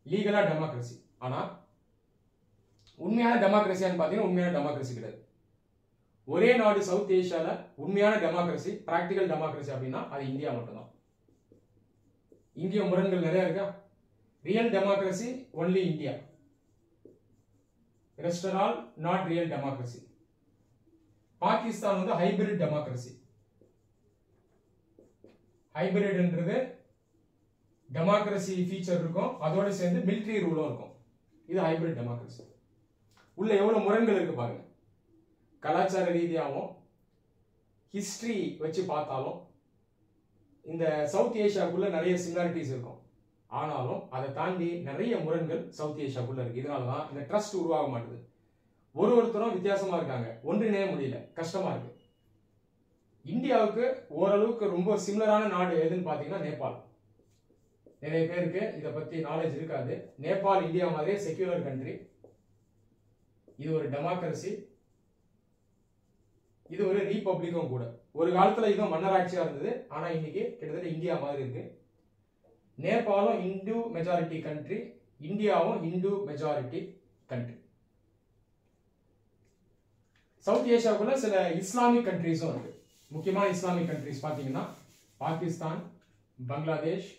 லீகலா டெமோக்ரசி. ஆனா உண்மையான டெமோக்ரஸியான்னு பாத்தீங்கன்னா உண்மையான டெமோக்ரசி கிடையாது. ஒரே நாடு சவுத் ஏசியால உண்மையான டெமோக்ரசி, பிராக்டிகல் டெமோக்ரசி அப்படின்னா அது இந்தியா மட்டும்தான். இந்திய முரண்கள் நிறைய இருக்கா? Real democracy only India, rest all not real democracy. Pakistan வந்து ஹைபிரிட் டெமோக்ரசி. ஹைபிரிட்ன்றது டெமோக்ரசி ஃபீச்சர் இருக்கும், அதோட சேர்ந்து மிலிட்டரி ரூலும் இருக்கும். இது ஹைபிரிட் டெமோக்ரசி. உள்ள எவ்வளவு முரண்கள் இருக்கு பாருங்க. கலாச்சார ரீதியாகவும் ஹிஸ்டரி வச்சு பார்த்தாலும் இந்த சவுத் ஏசியாவுக்குள்ள நிறைய சிமிலாரிட்டிஸ் இருக்கும். ஆனாலும் அதை தாண்டி நிறைய முரண்கள் சவுத் ஏசியாவுக்குள்ள இருக்கு. இதனாலதான் இந்த ட்ரஸ்ட் உருவாக மாட்டுது. ஒருத்தரும் வித்தியாசமா இருக்காங்க, ஒன்றிணைய முடியல, கஷ்டமா இருக்கு. இந்தியாவுக்கு ஓரளவுக்கு ரொம்ப சிமிலரான நாடு எதுன்னு பாத்தீங்கன்னா நேபாள். நிறைய பேருக்கு இதை பத்தி நாலேஜ் இருக்காது. நேபாள் இந்தியா மாதிரியே செக்யூலர் கண்ட்ரி. இது ஒரு டெமோக்ரசி, இது ஒரு ரீபப்ளிக்கும் கூட. ஒரு காலத்துல இதுவும் மன்னராட்சியா இருந்தது, ஆனா இன்னைக்கு கிட்டத்தட்ட இந்தியா மாதிரி இருக்கு. நேபாளும் இந்து மெஜாரிட்டி கண்ட்ரி, இந்தியாவும் இந்து மெஜாரிட்டி கண்ட்ரி. சவுத் ஏசியாவுக்குள்ள சில இஸ்லாமிக் கண்ட்ரிஸும் இருக்கு. முக்கியமான இஸ்லாமிக் கண்ட்ரிஸ் பாத்தீங்கன்னா பாகிஸ்தான், பங்களாதேஷ்,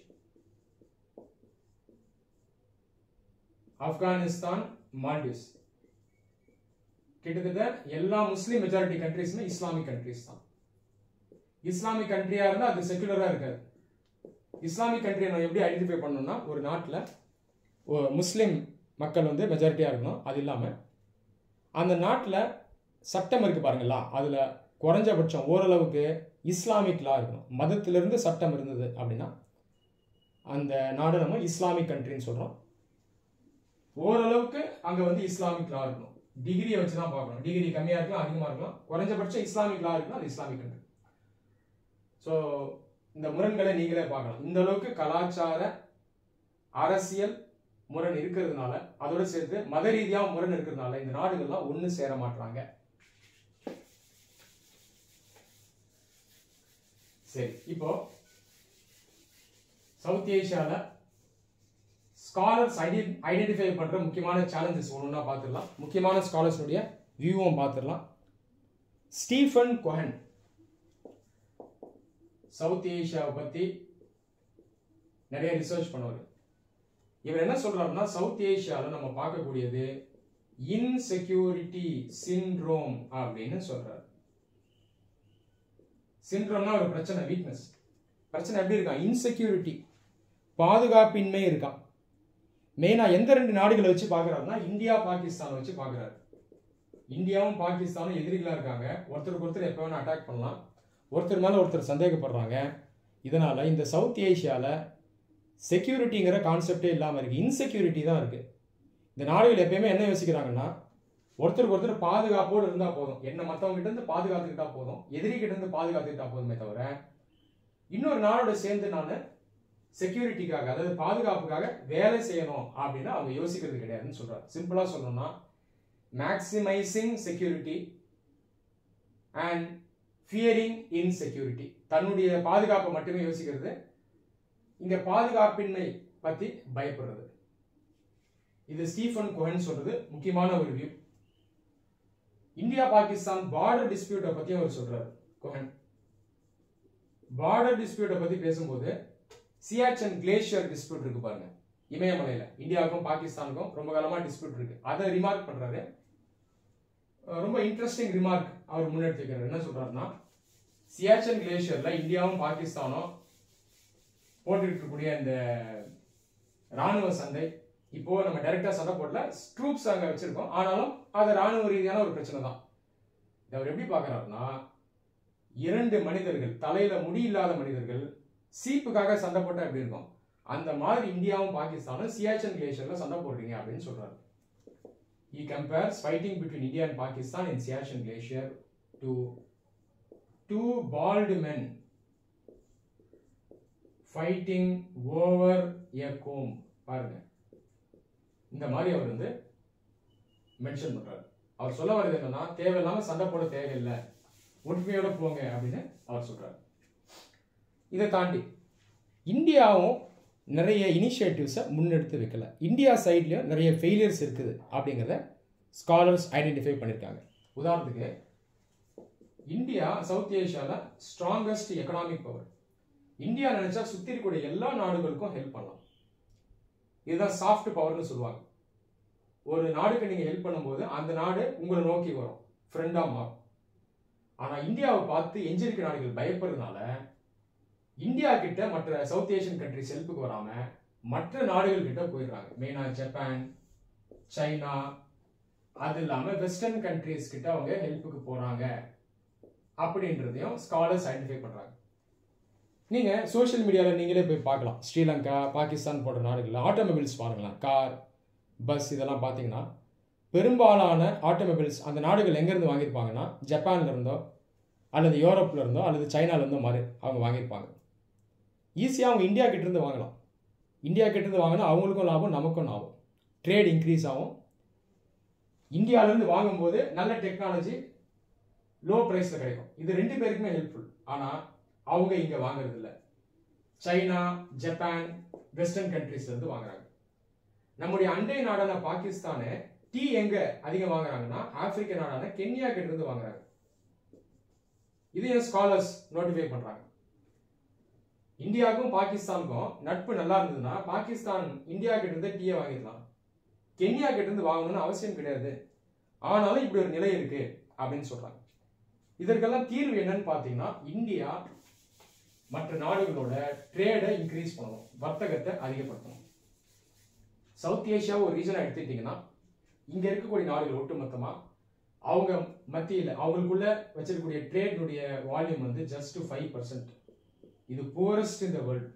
ஆப்கானிஸ்தான், மால்டீவ்ஸ். கிட்டத்தட்ட எல்லா முஸ்லிம் மெஜாரிட்டி கண்ட்ரிஸுமே இஸ்லாமிக் கண்ட்ரிஸ் தான். இஸ்லாமிக் கண்ட்ரியா இருந்தா அது செகுலரா இருக்காது. இஸ்லாமிக் கண்ட்ரியை நம்ம எப்படி ஐடென்டிஃபை பண்ணணும்னா, ஒரு நாட்டில் முஸ்லிம் மக்கள் வந்து மெஜாரிட்டியா இருக்கணும். அது இல்லாம அந்த நாட்டில் சட்டம் இருக்கு பாருங்களா, அதுல குறைஞ்சபட்சம் ஓரளவுக்கு இஸ்லாமிக் லா இருக்கணும். மதத்திலிருந்து சட்டம் இருந்தது அப்படின்னா அந்த நாடு நம்ம இஸ்லாமிக் கண்ட்ரின்னு சொல்றோம். ஓரளவுக்கு அங்க வந்து இஸ்லாமிக் லா இருக்கணும். டிகிரியை வச்சுதான் பார்க்கணும். டிகிரி கம்மியா இருக்கலாம், அதிகமா இருக்கலாம். குறைஞ்சபட்சம் இஸ்லாமிக் லா இருக்குன்னா அது இஸ்லாமிக் கண்ட்ரி. ஸோ இந்த முரண்களை நீங்களே பார்க்கலாம். இந்த அளவுக்கு கலாச்சார, அரசியல் முரண் இருக்கிறதுனால, அதோட சேர்த்து மத ரீதியாக முரண் இருக்கிறதுனால இந்த நாடுகள்லாம் ஒண்ணு சேர மாட்டாங்க. சரி, இப்போ சவுத் ஏசியால ஸ்காலர்ஸ் ஐடென்டிஃபை பண்ற முக்கியமான சேலஞ்சஸ் ஒவ்வொன்றா பார்த்துடலாம். முக்கியமான ஸ்காலர்ஸுடைய வியூவும் பார்த்துடலாம். ஸ்டீஃபன் கோஹன் சவுத் ஏசியாவை பத்தி நிறைய ரிசர்ச் பண்ணுவார். இவர் என்ன சொல்றாருன்னா, சவுத் ஏசியாவில் நம்ம பார்க்கக்கூடியது இன்செக்யூரிட்டி சிண்ட்ரோம் அப்படின்னு சொல்றாரு. சிண்ட்ரோம்னா ஒரு பிரச்சனை, வீக்னஸ். பிரச்சனை எப்படி இருக்கா? இன்செக்யூரிட்டி, பாதுகாப்பின்மை இருக்கான். மெயினா எந்த 2 நாடுகளை வச்சு பார்க்கறாருன்னா இந்தியா, பாகிஸ்தான் வச்சு பார்க்கறாரு. இந்தியாவும் பாகிஸ்தானும் எதிரிகளா இருக்காங்க. ஒருத்தருக்கு ஒருத்தர் எப்ப வேணா அட்டாக் பண்ணலாம். ஒருத்தர் மேல ஒருத்தர் சந்தேகப்படுறாங்க. இதனால இந்த சவுத் ஏசியால செக்யூரிட்டிங்கிற கான்செப்டே இல்லாம இருக்கு, இன்செக்யூரிட்டி தான் இருக்கு. இந்த நாடுகள் எப்பயுமே என்ன யோசிக்கிறாங்கன்னா, ஒருத்தருக்கு ஒருத்தர் பாதுகாப்போடு இருந்தா போதும், என்ன மற்றவங்க கிட்ட இருந்து பாதுகாத்துக்கிட்டா போதும், எதிரி கிட்ட இருந்து பாதுகாத்துக்கிட்டா போதுமே தவிர இன்னொரு நாடோட சேர்ந்து நான் செக்யூரிட்டிக்காக, அதாவது பாதுகாப்புக்காக வேலை செய்யணும் அப்படின்னு அவங்க யோசிக்கிறது கிடையாதுன்னு சொல்றாரு. சிம்பிளா சொல்லணும்னா, மேக்சிமைசிங் செக்யூரிட்டி அண்ட் ஃபியரிங் இன்செக்யூரிட்டி. தன்னுடைய பாதுகாப்பை மட்டுமே யோசிக்கிறது, இங்க பாதுகாப்பின்மை பத்தி பயப்படுறது. இது ஸ்டீஃபன் கோஹன் சொல்றது முக்கியமான ஒரு வியூ. இந்தியா பாகிஸ்தான் பார்டர் டிஸ்பியூட்டை பத்தி அவர் சொல்றாரு. கோஹன் பார்டர் டிஸ்பியூட்டை பத்தி பேசும்போது சியாச்சன் கிளேஷியர் டிஸ்பியூட் இருக்கு பாருங்க, இமயமலையில இந்தியாவுக்கும் பாகிஸ்தானுக்கும் ரொம்ப காலமா டிஸ்பியூட் இருக்கு. அதை ரிமார்க் பண்றாரு. ரொம்ப இன்ட்ரெஸ்டிங் ரிமார்க் அவர் முன்னெடுத்து வைக்கிறார். என்ன சொல்றாருன்னா, சியாச்சன் கிளேஷியர்ல இந்தியாவும் பாகிஸ்தானும் போட்டுட்டு இருக்கக்கூடிய இந்த ராணுவ சண்டை, இப்போ நம்ம டைரக்டா சண்டை போடல, ட்ரூப்ஸ் அங்க வச்சிருக்கோம், ஆனாலும் அது ராணுவ ரீதியான ஒரு பிரச்சனை தான். அவர் எப்படி பார்க்கறாருன்னா, 2 மனிதர்கள், தலையில முடி இல்லாத மனிதர்கள் சீப்புக்காக சண்டை போட்டா எப்படி இருக்கும், அந்த மாதிரி இந்தியாவும் பாகிஸ்தானும் சியாச்சன் கிளேஷியர்ல சண்டை போடுறீங்க அப்படின்னு சொல்றாரு. He compares fighting between India and Pakistan in Siachen Glacier to two bald men fighting over a comb. பாருங்க, இந்த மாதிரி அவர் வந்து மென்ஷன் பண்றாரு. அவர் சொல்ல வர்றது என்னன்னா, தேவையில்லாம சண்டை போட தேவையில்லை, ஒற்றுமையோட போங்க அப்படின்னு அவர் சொல்றாரு. இதை தாண்டி இந்தியாவும் நிறைய இனிஷியேட்டிவ்ஸை முன்னெடுத்து வைக்கல. இந்தியா சைட்லையும் நிறைய ஃபெயிலியர்ஸ் இருக்குது அப்படிங்கிறத ஸ்காலர்ஸ் ஐடென்டிஃபை பண்ணியிருக்காங்க. உதாரணத்துக்கு, இந்தியா சவுத் ஏஷியாவில் ஸ்ட்ராங்கஸ்ட் எக்கனாமிக் பவர். இந்தியா நினைச்சா சுற்றி இருக்கக்கூடிய எல்லா நாடுகளுக்கும் ஹெல்ப் பண்ணலாம். இதுதான் சாஃப்ட் பவர்னு சொல்லுவாங்க. ஒரு நாடுக்கு நீங்கள் ஹெல்ப் பண்ணும்போது அந்த நாடு உங்களை நோக்கி வரும், ஃப்ரெண்டாக மாறும். ஆனால் இந்தியாவை பார்த்து எஞ்சிருக்க நாடுகள் பயப்படுறதுனால இந்தியா கிட்ட மற்ற சவுத் ஏஷியன் கண்ட்ரிஸ் ஹெல்ப்புக்கு வராம மற்ற நாடுகள் கிட்ட போயிடுறாங்க. மெயினா ஜப்பான், சைனா, அது இல்லாம வெஸ்டர்ன் கண்ட்ரிஸ் கிட்ட அவங்க ஹெல்ப்புக்கு போறாங்க அப்படின்றதையும் ஸ்காலர்ஸ் ஐடென்டிஃபை பண்றாங்க. நீங்க சோஷியல் மீடியாவில் நீங்களே போய் பார்க்கலாம். ஸ்ரீலங்கா, பாகிஸ்தான் போன்ற நாடுகளில் ஆட்டோமொபைல்ஸ் பாருங்களேன், கார், பஸ் இதெல்லாம் பார்த்தீங்கன்னா பெரும்பாலான ஆட்டோமொபைல்ஸ் அந்த நாடுகள் எங்கேருந்து வாங்கியிருப்பாங்கன்னா ஜப்பான்ல இருந்தோ அல்லது யூரோப்ல இருந்தோ அல்லது சைனால இருந்தோ மாதிரி அவங்க வாங்கியிருப்பாங்க. ஈஸியாக அவங்க இந்தியா கிட்டேருந்து வாங்கலாம். இந்தியா கிட்டேருந்து வாங்கினா அவங்களுக்கும் லாபம், நமக்கும் லாபம், ட்ரேட் இன்க்ரீஸ் ஆகும். இந்தியாவிலேருந்து வாங்கும்போது நல்ல டெக்னாலஜி லோ ப்ரைஸில் கிடைக்கும். இது 2 பேருக்குமே ஹெல்ப்ஃபுல். ஆனால் அவங்க இங்கே வாங்குறது இல்லை. சைனா, ஜப்பான், வெஸ்டர்ன் கண்ட்ரீஸ்லேருந்து வாங்குறாங்க. நம்முடைய அண்டை நாடான பாகிஸ்தானு டீ எங்கே அதிகம் வாங்குறாங்கன்னா ஆப்பிரிக்க நாடான கென்யா கிட்டேருந்து வாங்குறாங்க. இதையும் ஸ்காலர்ஸ் நோட்டிஃபை பண்ணுறாங்க. இந்தியாவுக்கும் பாகிஸ்தானுக்கும் நட்பு நல்லா இருந்ததுன்னா பாகிஸ்தான் இந்தியா கிட்ட இருந்து டீயை வாங்கிடலாம், கென்யா கிட்ட இருந்து வாங்கணும்னு அவசியம் கிடையாது. ஆனாலும் இப்படி ஒரு நிலை இருக்கு அப்படின்னு சொல்றாங்க. இதற்கெல்லாம் தீர்வு என்னன்னு பார்த்தீங்கன்னா, இந்தியா மற்ற நாடுகளோட ட்ரேடை இன்க்ரீஸ் பண்ணணும், வர்த்தகத்தை அதிகப்படுத்தணும். சவுத் ஏஷியாவை ஒரு ரீஜனை எடுத்துக்கிட்டீங்கன்னா இங்க இருக்கக்கூடிய நாடுகள் ஒட்டுமொத்தமா அவங்க மத்தியில் அவங்களுக்குள்ள வச்சிருக்கக்கூடிய ட்ரேட்னுடைய வால்யூம் வந்து ஜஸ்ட் 5%. இது புவரஸ்ட் இன் த வேர்ல்ட்.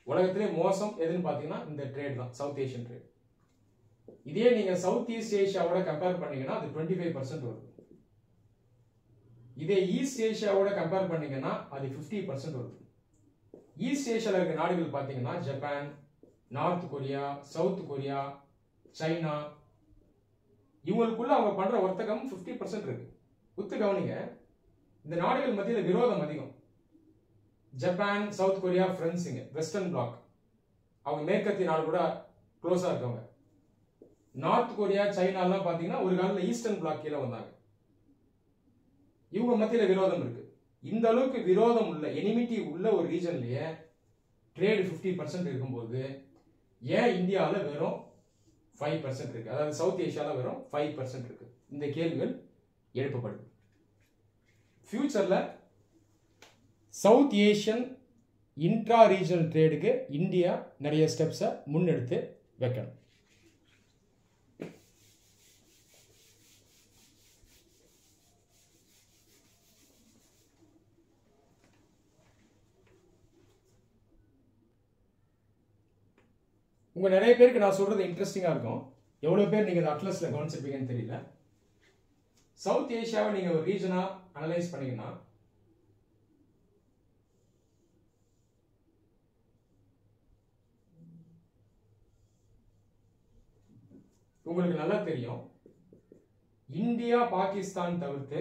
உலகத்திலே மோசம் எதுன்னு பார்த்தீங்கன்னா இந்த ட்ரேட் தான், சவுத் ஏஷியன் ட்ரேட். இதே நீங்க சவுத் ஈஸ்ட் ஏஷியாவோட கம்பேர் பண்ணீங்கன்னா அது 25% வருது. இதே ஈஸ்ட் ஏஷியாவோட கம்பேர் பண்ணீங்கன்னா அது 50% வருது. ஈஸ்ட் ஏஷியாவில் இருக்க நாடுகள் பார்த்தீங்கன்னா Japan, north Korea, south Korea, China, இவங்களுக்குள்ள அவங்க பண்ற வர்த்தகம் 50% இருக்கு. உத்து கவனிங்க, இந்த நாடுகள் மத்தியில் விரோதம் அதிகம். ஜப்பான், சவுத் கொரியா, பிரான்ஸுங்க வெஸ்டர்ன் பிளாக், அவங்க மேற்கத்திய நாடு கூட க்ளோஸா இருக்கவங்க. நார்த் கொரியா, சைனாலாம் பார்த்தீங்கன்னா ஒரு காலத்தில் ஈஸ்டர்ன் பிளாக் கீழே வந்தாங்க. இவங்க மத்தியில் விரோதம் இருக்கு. இந்த அளவுக்கு விரோதம் உள்ள, எனிமிட்டி உள்ள ஒரு ரீஜன்லயே ட்ரேட் 50% இருக்கும்போது ஏன் இந்தியாவில் வெறும் 5% இருக்கு, அதாவது சவுத் ஏஷியாவில் வெறும் 5% இருக்கு? இந்த கேள்விகள் எழுப்பப்படுது. ஃபியூச்சர்ல சவுத் ஏஷியன் இன்ட்ரா ரீஜனல் ட்ரேடுக்கு இந்தியா நிறைய ஸ்டெப்ஸை முன்னெடுத்து வைக்கணும். உங்க நிறைய பேருக்கு நான் சொல்றது இன்ட்ரெஸ்டிங்கா இருக்கும். எவ்வளவு பேர் நீங்க அட்லஸ்ல கவனிச்சிருப்பீங்கன்னு தெரியல. சவுத் ஏஷியாவை நீங்க ஒரு ரீஜனா அனலைஸ் பண்ணீங்கன்னா உங்களுக்கு நல்லா தெரியும், இந்தியா பாகிஸ்தான் தவிர்த்து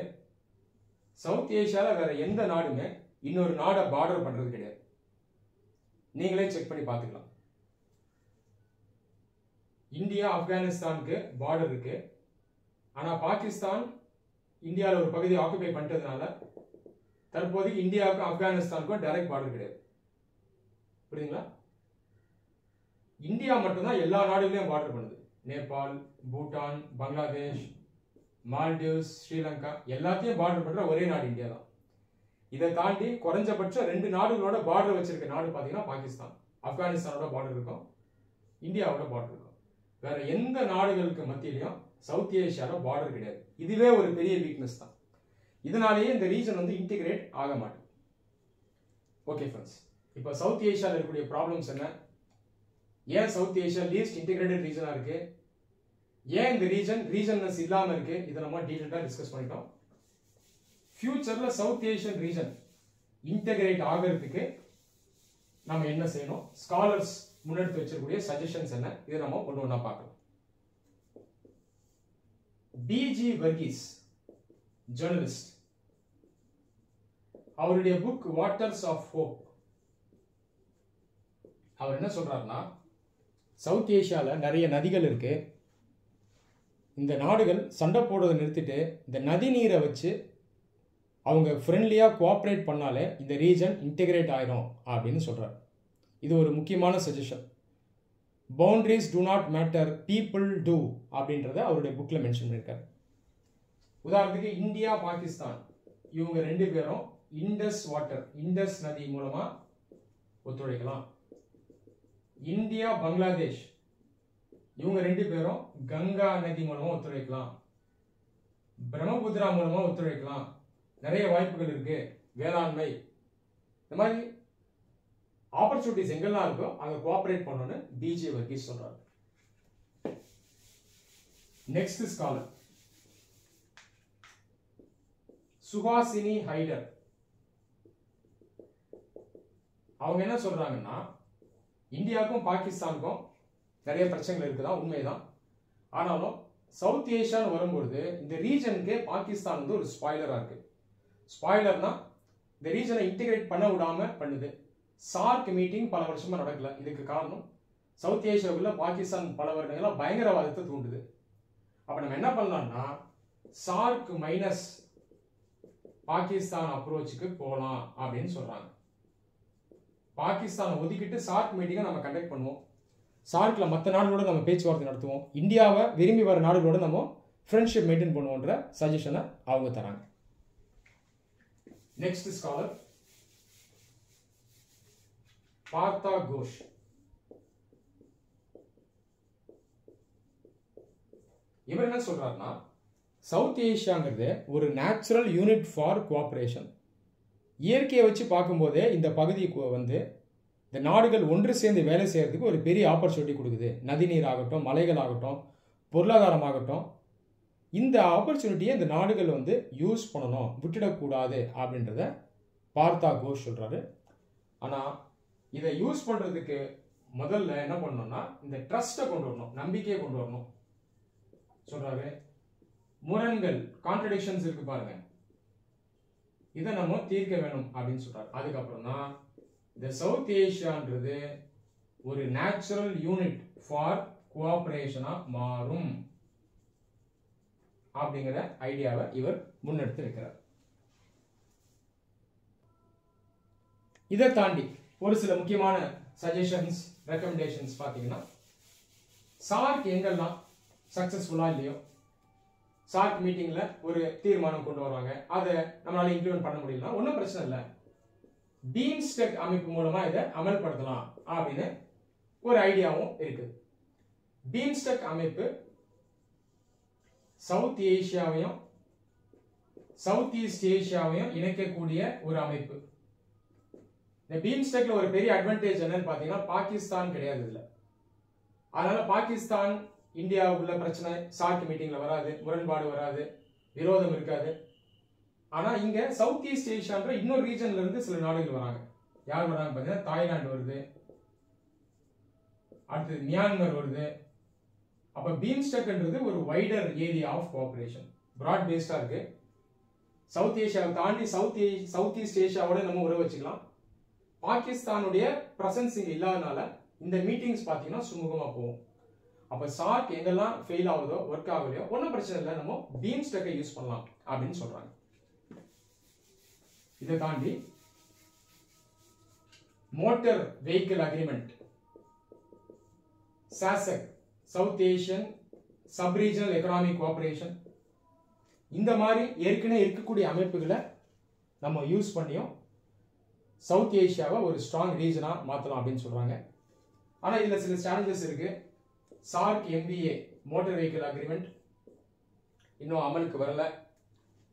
சவுத் ஏஷியால வேற எந்த நாடுமே இன்னொரு நாடை பார்டர் பண்றது கிடையாது. நீங்களே செக் பண்ணி பார்த்துக்கலாம். இந்தியா ஆப்கானிஸ்தானுக்கு பார்டர் இருக்கு, ஆனா பாகிஸ்தான் இந்தியாவில் ஒரு பகுதியை ஆக்குபை பண்ணிட்டதுனால தற்போதைக்கு இந்தியாவுக்கும் ஆப்கானிஸ்தானுக்கும் டைரக்ட் பார்டர் கிடையாது. புரியுதுங்களா? இந்தியா மட்டும்தான் எல்லா நாடுகளையும் பார்டர் பண்ணுது. நேபாள், பூட்டான், பங்களாதேஷ், மால்டீவ்ஸ், ஸ்ரீலங்கா எல்லாத்தையும் பார்டர் பண்ற ஒரே நாடு இந்தியா தான். இதை தாண்டி குறைஞ்சபட்சம் 2 நாடுகளோட பார்டர் வச்சிருக்க நாடு பார்த்தீங்கன்னா பாகிஸ்தான். ஆப்கானிஸ்தானோட பார்டர் இருக்கும், இந்தியாவோட பார்டர் இருக்கும். வேற எந்த நாடுகளுக்கு மத்தியிலையும் சவுத் ஏஷியாவில் பார்டர் கிடையாது. இதுவே ஒரு பெரிய வீக்னஸ் தான். இதனாலேயே இந்த ரீஜன் வந்து இன்டிகிரேட் ஆக மாட்டேங்குது. ஓகே ஃப்ரெண்ட்ஸ், இப்போ சவுத் ஏஷியாவில் இருக்கக்கூடிய ப்ராப்ளம்ஸ் என்ன, ஏன் சவுத் ஏஷியா லீஸ்ட் இன்டிகிரேட்டட் ரீஜனாக இருக்கு, ஏன் இந்த ரீஜன்னஸ் இல்லாமல் இருக்கு, இதை நம்ம டீட்டெயிலாக டிஸ்கஸ் பண்ணிட்டோம். ஃபியூச்சர்ல சவுத் ஏஷியன் ரீஜன் இன்டகிரேட் ஆகிறதுக்கு நம்ம என்ன செய்யணும், ஸ்காலர்ஸ் முன்னெடுத்து வச்சிருக்கக்கூடிய சஜஷன்ஸ் என்ன, இதை நம்ம ஒன்று ஒன்றா பார்க்கலாம். பிஜி வர்கீஸ் ஜேர்னலிஸ்ட், அவருடைய புக் வாட்டர்ஸ் ஆஃப் ஹோப், அவர் என்ன சொல்றாருன்னா, சவுத் ஏஷியாவில் நிறைய நதிகள் இருக்கு, இந்த நாடுகள் சண்டை போடுறதை நிறுத்திட்டு இந்த நதி நீரை வச்சு அவங்க ஃப்ரெண்ட்லியாக கோஆப்ரேட் பண்ணாலே இந்த ரீஜன் இன்டெகிரேட் ஆயிரும் அப்படின்னு சொல்கிறார். இது ஒரு முக்கியமான suggestion. Boundaries do not matter, people do அப்படின்றத அவருடைய புக்கில் மென்ஷன் பண்ணியிருக்காரு. உதாரணத்துக்கு இந்தியா பாகிஸ்தான் இவங்க ரெண்டு பேரும் இண்டஸ் நதி மூலமா ஒத்துழைக்கலாம். இந்தியா பங்களாதேஷ் இவங்க ரெண்டு பேரும் கங்கா நதி மூலமா ஒத்துழைக்கலாம். பிரம்மபுத்திரா மூலமா ஒத்துழைக்கலாம். நிறைய வாய்ப்புகள் இருக்கு. வேளாண்மை, இந்த மாதிரி ஆப்பர்ச்சுனிட்டிஸ் எங்கெல்லாம் இருக்கோ அங்க கோஆபரேட் பண்ணணும்னு பிஜே வர்கீஸ் சொல்றாரு. நெக்ஸ்ட் ஸ்காலர் சுஹாசினி ஹைடர், அவங்க என்ன சொல்றாங்கன்னா, இந்தியாவுக்கும் பாகிஸ்தானுக்கும் நிறைய பிரச்சனைகள் இருக்குதான், உண்மைதான். ஆனாலும் சவுத் ஏஷியான்னு வரும்பொழுது இந்த ரீஜனுக்கு பாகிஸ்தான் வந்து ஒரு ஸ்பாய்லரா இருக்கு. ஸ்பாய்லர்னா இந்த ரீஜனை இன்டிகிரேட் பண்ண விடாம பண்ணுது. சார்க் மீட்டிங் பல வருஷமா நடக்கல. இதுக்கு காரணம் சவுத் ஏஷியாவுக்குள்ள பாகிஸ்தான் பல வருடங்களா பயங்கரவாதத்தை தூண்டுது. அப்ப நம்ம என்ன பண்ணலாம்னா, சார்க் மைனஸ் பாகிஸ்தான் அப்ரோச்சுக்கு போகலாம் அப்படின்னு சொல்றாங்க. பாகிஸ்தானை ஒதுக்கிட்டு சார்க் மீட்டிங்கை நம்ம கண்டக்ட் பண்ணுவோம். சார்க்ல மற்ற நாடுகளோட நம்ம பேச்சுவார்த்தை நடத்துவோம். இந்தியாவை விரும்பி வர நாடுகளோட நம்ம ஃப்ரெண்ட்ஷிப் மெயின்டைன் பண்ணுவோன்ற சஜஷனை அவங்க தராங்க. நெக்ஸ்ட் ஸ்காலர் பார்த்தா கோஷ், இவர் என்ன சொல்றாருன்னா, சவுத் ஏஷியாங்கிறது ஒரு நேச்சுரல் யூனிட் ஃபார் கோஆபரேஷன். இயற்கையை வச்சு பார்க்கும்போதே இந்த பகுதிக்கு வந்து இந்த நாடுகள் ஒன்று சேர்ந்து வேலை செய்யறதுக்கு ஒரு பெரிய ஆப்பர்ச்சுனிட்டி கொடுக்குது. நதிநீர் ஆகட்டும், மலைகள் ஆகட்டும், பொருளாதாரமாகட்டும், இந்த ஆப்பர்ச்சுனிட்டியை இந்த நாடுகள் வந்து யூஸ் பண்ணணும், விட்டுடக்கூடாது அப்படின்றத பார்த்தா கோஷ் சொல்றாரு. ஆனால் இதை யூஸ் பண்றதுக்கு முதல்ல என்ன பண்ணணும்னா, இந்த ட்ரஸ்ட்டை கொண்டு வரணும், நம்பிக்கையை கொண்டு வரணும் சொல்றாரு. முரண்கள், கான்ட்ரடிக்ஷன்ஸ் இருக்கு பாருங்க, இதை நம்ம தீர்க்க வேணும் அப்படின்னு சொல்றாரு. அதுக்கப்புறம் தான் இந்த சவுத் ஏஷியான்றது ஒரு நேச்சுரல் யூனிட் ஃபார் கோஆபரேஷனா மாறும் அப்படிங்கிற ஐடியாவை இவர் முன்னெடுத்து வைக்கிறார். இதை தாண்டி ஒரு சில முக்கியமான சஜஷன்ஸ், ரெக்கமெண்டேஷன்ஸ் பார்த்தீங்கன்னா, சார்க் எங்கெல்லாம் சக்சஸ்ஃபுல்லா இல்லையோ, சார்க் மீட்டிங்ல ஒரு தீர்மானம் கொண்டு வருவாங்க, அதை நம்மளால இம்ப்ளிமெண்ட் பண்ண முடியல, ஒன்றும் பிரச்சனை இல்லை, பீம்ஸ்டெக் அமைப்பு மூலமா இதை அமல்படுத்தலாம் அப்படின்னு ஒரு ஐடியாவும் இருக்குது. பீம்ஸ்டெக் அமைப்பு சவுத் ஏஷியாவையும் சவுத் ஈஸ்ட் ஏஷியாவையும் இணைக்கக்கூடிய ஒரு அமைப்பு. இந்த பீம்ஸ்டெக்ல ஒரு பெரிய அட்வான்டேஜ் என்னன்னு பாத்தீங்கன்னா, பாகிஸ்தான் கிடையாது இதுல. அதனால பாகிஸ்தான் இந்தியாவுக்குள்ள பிரச்சனை சார்க் மீட்டிங்ல வராது, முரண்பாடு வராது, விரோதம் இருக்காது. ஆனா இங்க சவுத் ஈஸ்ட் ஏஷியான்ற இன்னொரு ரீஜன்ல இருந்து சில நாடுகள் வராங்க. யார் வராங்க பாத்தீங்கன்னா, தாய்லாந்து வருது, அடுத்து மியான்மர் வருது. அப்ப பீம்ஸ்டெக்ன்றது ஒரு wider area of cooperation, broad பேஸ்டா இருக்கு. சவுத் ஏஷியாவை தாண்டி சவுத் ஈஸ்ட் ஏஷியாவோட நம்ம உறவு வச்சுக்கலாம். பாகிஸ்தானுடைய பிரசன்ஸ் இங்க இல்லாதனால இந்த மீட்டிங்ஸ் பாத்தீங்கன்னா சுமூகமா போகும். அப்ப சார்க் எங்கெல்லாம் ஃபெயில் ஆகுதோ, ஒர்க் ஆகலையோ, ஒன்றும் பிரச்சனை இல்லை, நம்ம பீம்ஸ்டெக்கை யூஸ் பண்ணலாம் அப்படின்னு சொல்றாங்க. இதை தாண்டி motor vehicle agreement, SASEC, South Asian sub regional economic cooperation, இந்த மாதிரி ஏற்கனவே இருக்கக்கூடிய அமைப்புகளை நம்ம யூஸ் பண்ணியும் சவுத் ஏஷியாவை ஒரு ஸ்ட்ராங் ரீஜனா மாற்றலாம் அப்படின்னு சொல்றாங்க. ஆனால் இதில் சில சேலஞ்சஸ் இருக்கு. SAARC MVA motor vehicle agreement இன்னும் அமலுக்கு வரல.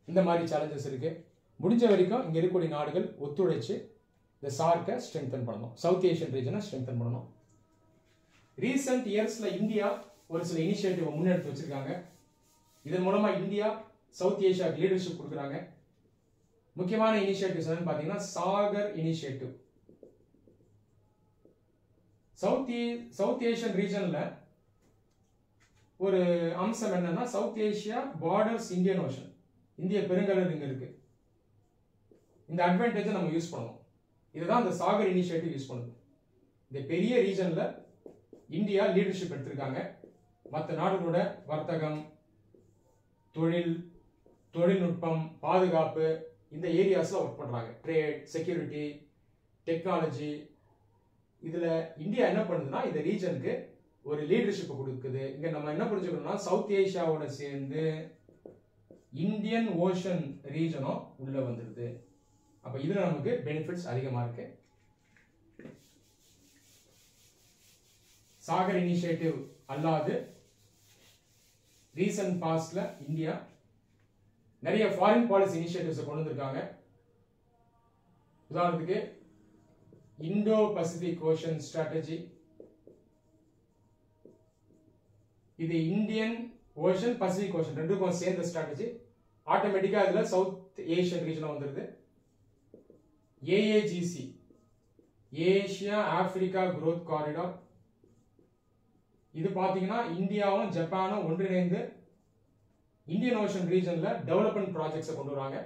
இந்த மாதிரி சேலஞ்சஸ் இருக்கு. முடிஞ்ச வரைக்கும் இங்க இருக்கக்கூடிய நாடுகள் ஒத்துழைச்சு இந்த SAARC ஸ்ட்ரெங்தன் பண்ணணும், சவுத் ஏஷியன் ரீஜனை ஸ்ட்ரெங்தன் பண்ணணும். ரீசெண்ட் இயர்ஸ்ல இந்தியா ஒரு சில இனிஷியேட்டிவ் முன்னெடுத்து வச்சிருக்காங்க. இதன் மூலமா இந்தியா சவுத் ஏஷியாவுக்கு லீடர்ஷிப் கொடுக்குறாங்க. முக்கியமான இனிஷியேட்டிவ்ஸ் என்னன்னு பாத்தீங்கன்னா சாகர் இனிஷியேட்டிவ். சவுத் ஏஷியன் ரீஜன்ல ஒரு அம்சம் என்னன்னா south Asia borders Indian ocean, இந்திய பெருங்கடல் இங்க இருக்கு. இந்த அட்வான்டேஜை நம்ம யூஸ் பண்ணணும். இதுதான் இந்த சாகர் இனிஷியேட்டிவ் யூஸ் பண்ணுது. இந்த பெரிய ரீஜன்ல இந்தியா லீடர்ஷிப் எடுத்திருக்காங்க. மற்ற நாடுகளோட வர்த்தகம், தொழில்நுட்பம், பாதுகாப்பு இந்த ஏரியாஸ்ல ஒர்க் பண்றாங்க. Trade, security, technology. இதுல இந்தியா என்ன பண்ணுதுன்னா இந்த ரீஜனுக்கு ஒரு லீடர்ஷிப் கொடுக்குது. இங்க நம்ம என்ன புரிஞ்சுக்கணும்னா சவுத் ஏஷியாவோட சேர்ந்து இந்தியன் ஓஷன் ரீஜனும் உள்ள வந்துருது. அப்ப இதுல நமக்கு பெனிஃபிட்ஸ் அதிகமா இருக்கு. சாகர் இனிஷியேட்டிவ் அல்லாது ரீசன்ட் பாஸ்ட்ல இந்தியா நிறைய ஃபாரின் பாலிசி இனிஷியேட்டிவ்ஸ் கொண்டு வந்திருக்காங்க. உதாரணத்துக்கு இந்தோ பசிபிக் ஓஷன் ஸ்ட்ராட்டஜி. இது இந்தியன் ஓஷன், பசிபிக் ஓஷன் ரெண்டுக்கும் சேர்ந்த ஸ்ட்ராட்டஜி. ஆட்டோமேட்டிக்கா இதுல சவுத் ஏஷியன் ரீஜன் வந்துருது. ஏஏஜிசி, ஏசியா ஆப்பிரிக்கா குரோத் காரிடார். இது பாத்தீங்கன்னா இந்தியாவும் ஜப்பானும் ஒன்றிணைந்து இந்தியன் ஓஷன் ரீஜன்ல டெவலப்மெண்ட் ப்ராஜெக்ட்ஸை கொண்டு வராங்க.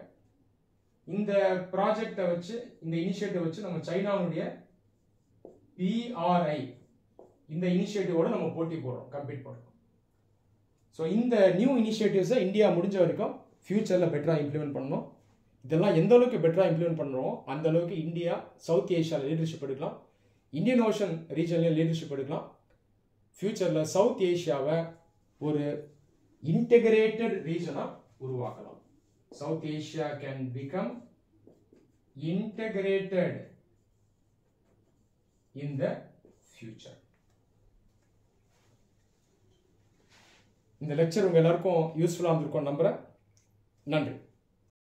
இந்த ப்ராஜெக்டை வச்சு, இந்த இனிஷியேட்டிவ் வச்சு நம்ம சைனாவுடைய PRI இந்த இனிஷியேட்டிவோட நம்ம போட்டி போடுறோம், கம்பீட் பண்றோம். ஸோ இந்த நியூ இனிஷியேட்டிவ்ஸை இந்தியா முடிஞ்ச வரைக்கும் ஃபியூச்சர்ல பெட்டரா இம்ப்ளிமெண்ட் பண்ணணும். இதெல்லாம் எந்த அளவுக்கு பெட்டரா இம்ப்ளிமெண்ட் பண்ணுறோம் அந்த அளவுக்கு இந்தியா சவுத் ஏஷியாவில் லீடர்ஷிப் எடுக்கலாம், இந்தியன் ஓஷன் ரீஜன்ல லீடர்ஷிப் எடுக்கலாம். ஃபியூச்சர்ல சவுத் ஏஷியாவை ஒரு இன்டெகிரேட்டட் ரீஜனா உருவாக்கலாம். South Asia can become integrated in the future. இந்த லெக்சர் உங்க எல்லாருக்கும் யூஸ்ஃபுல்லா இருந்திருக்கும் நம்புறேன். நன்றி.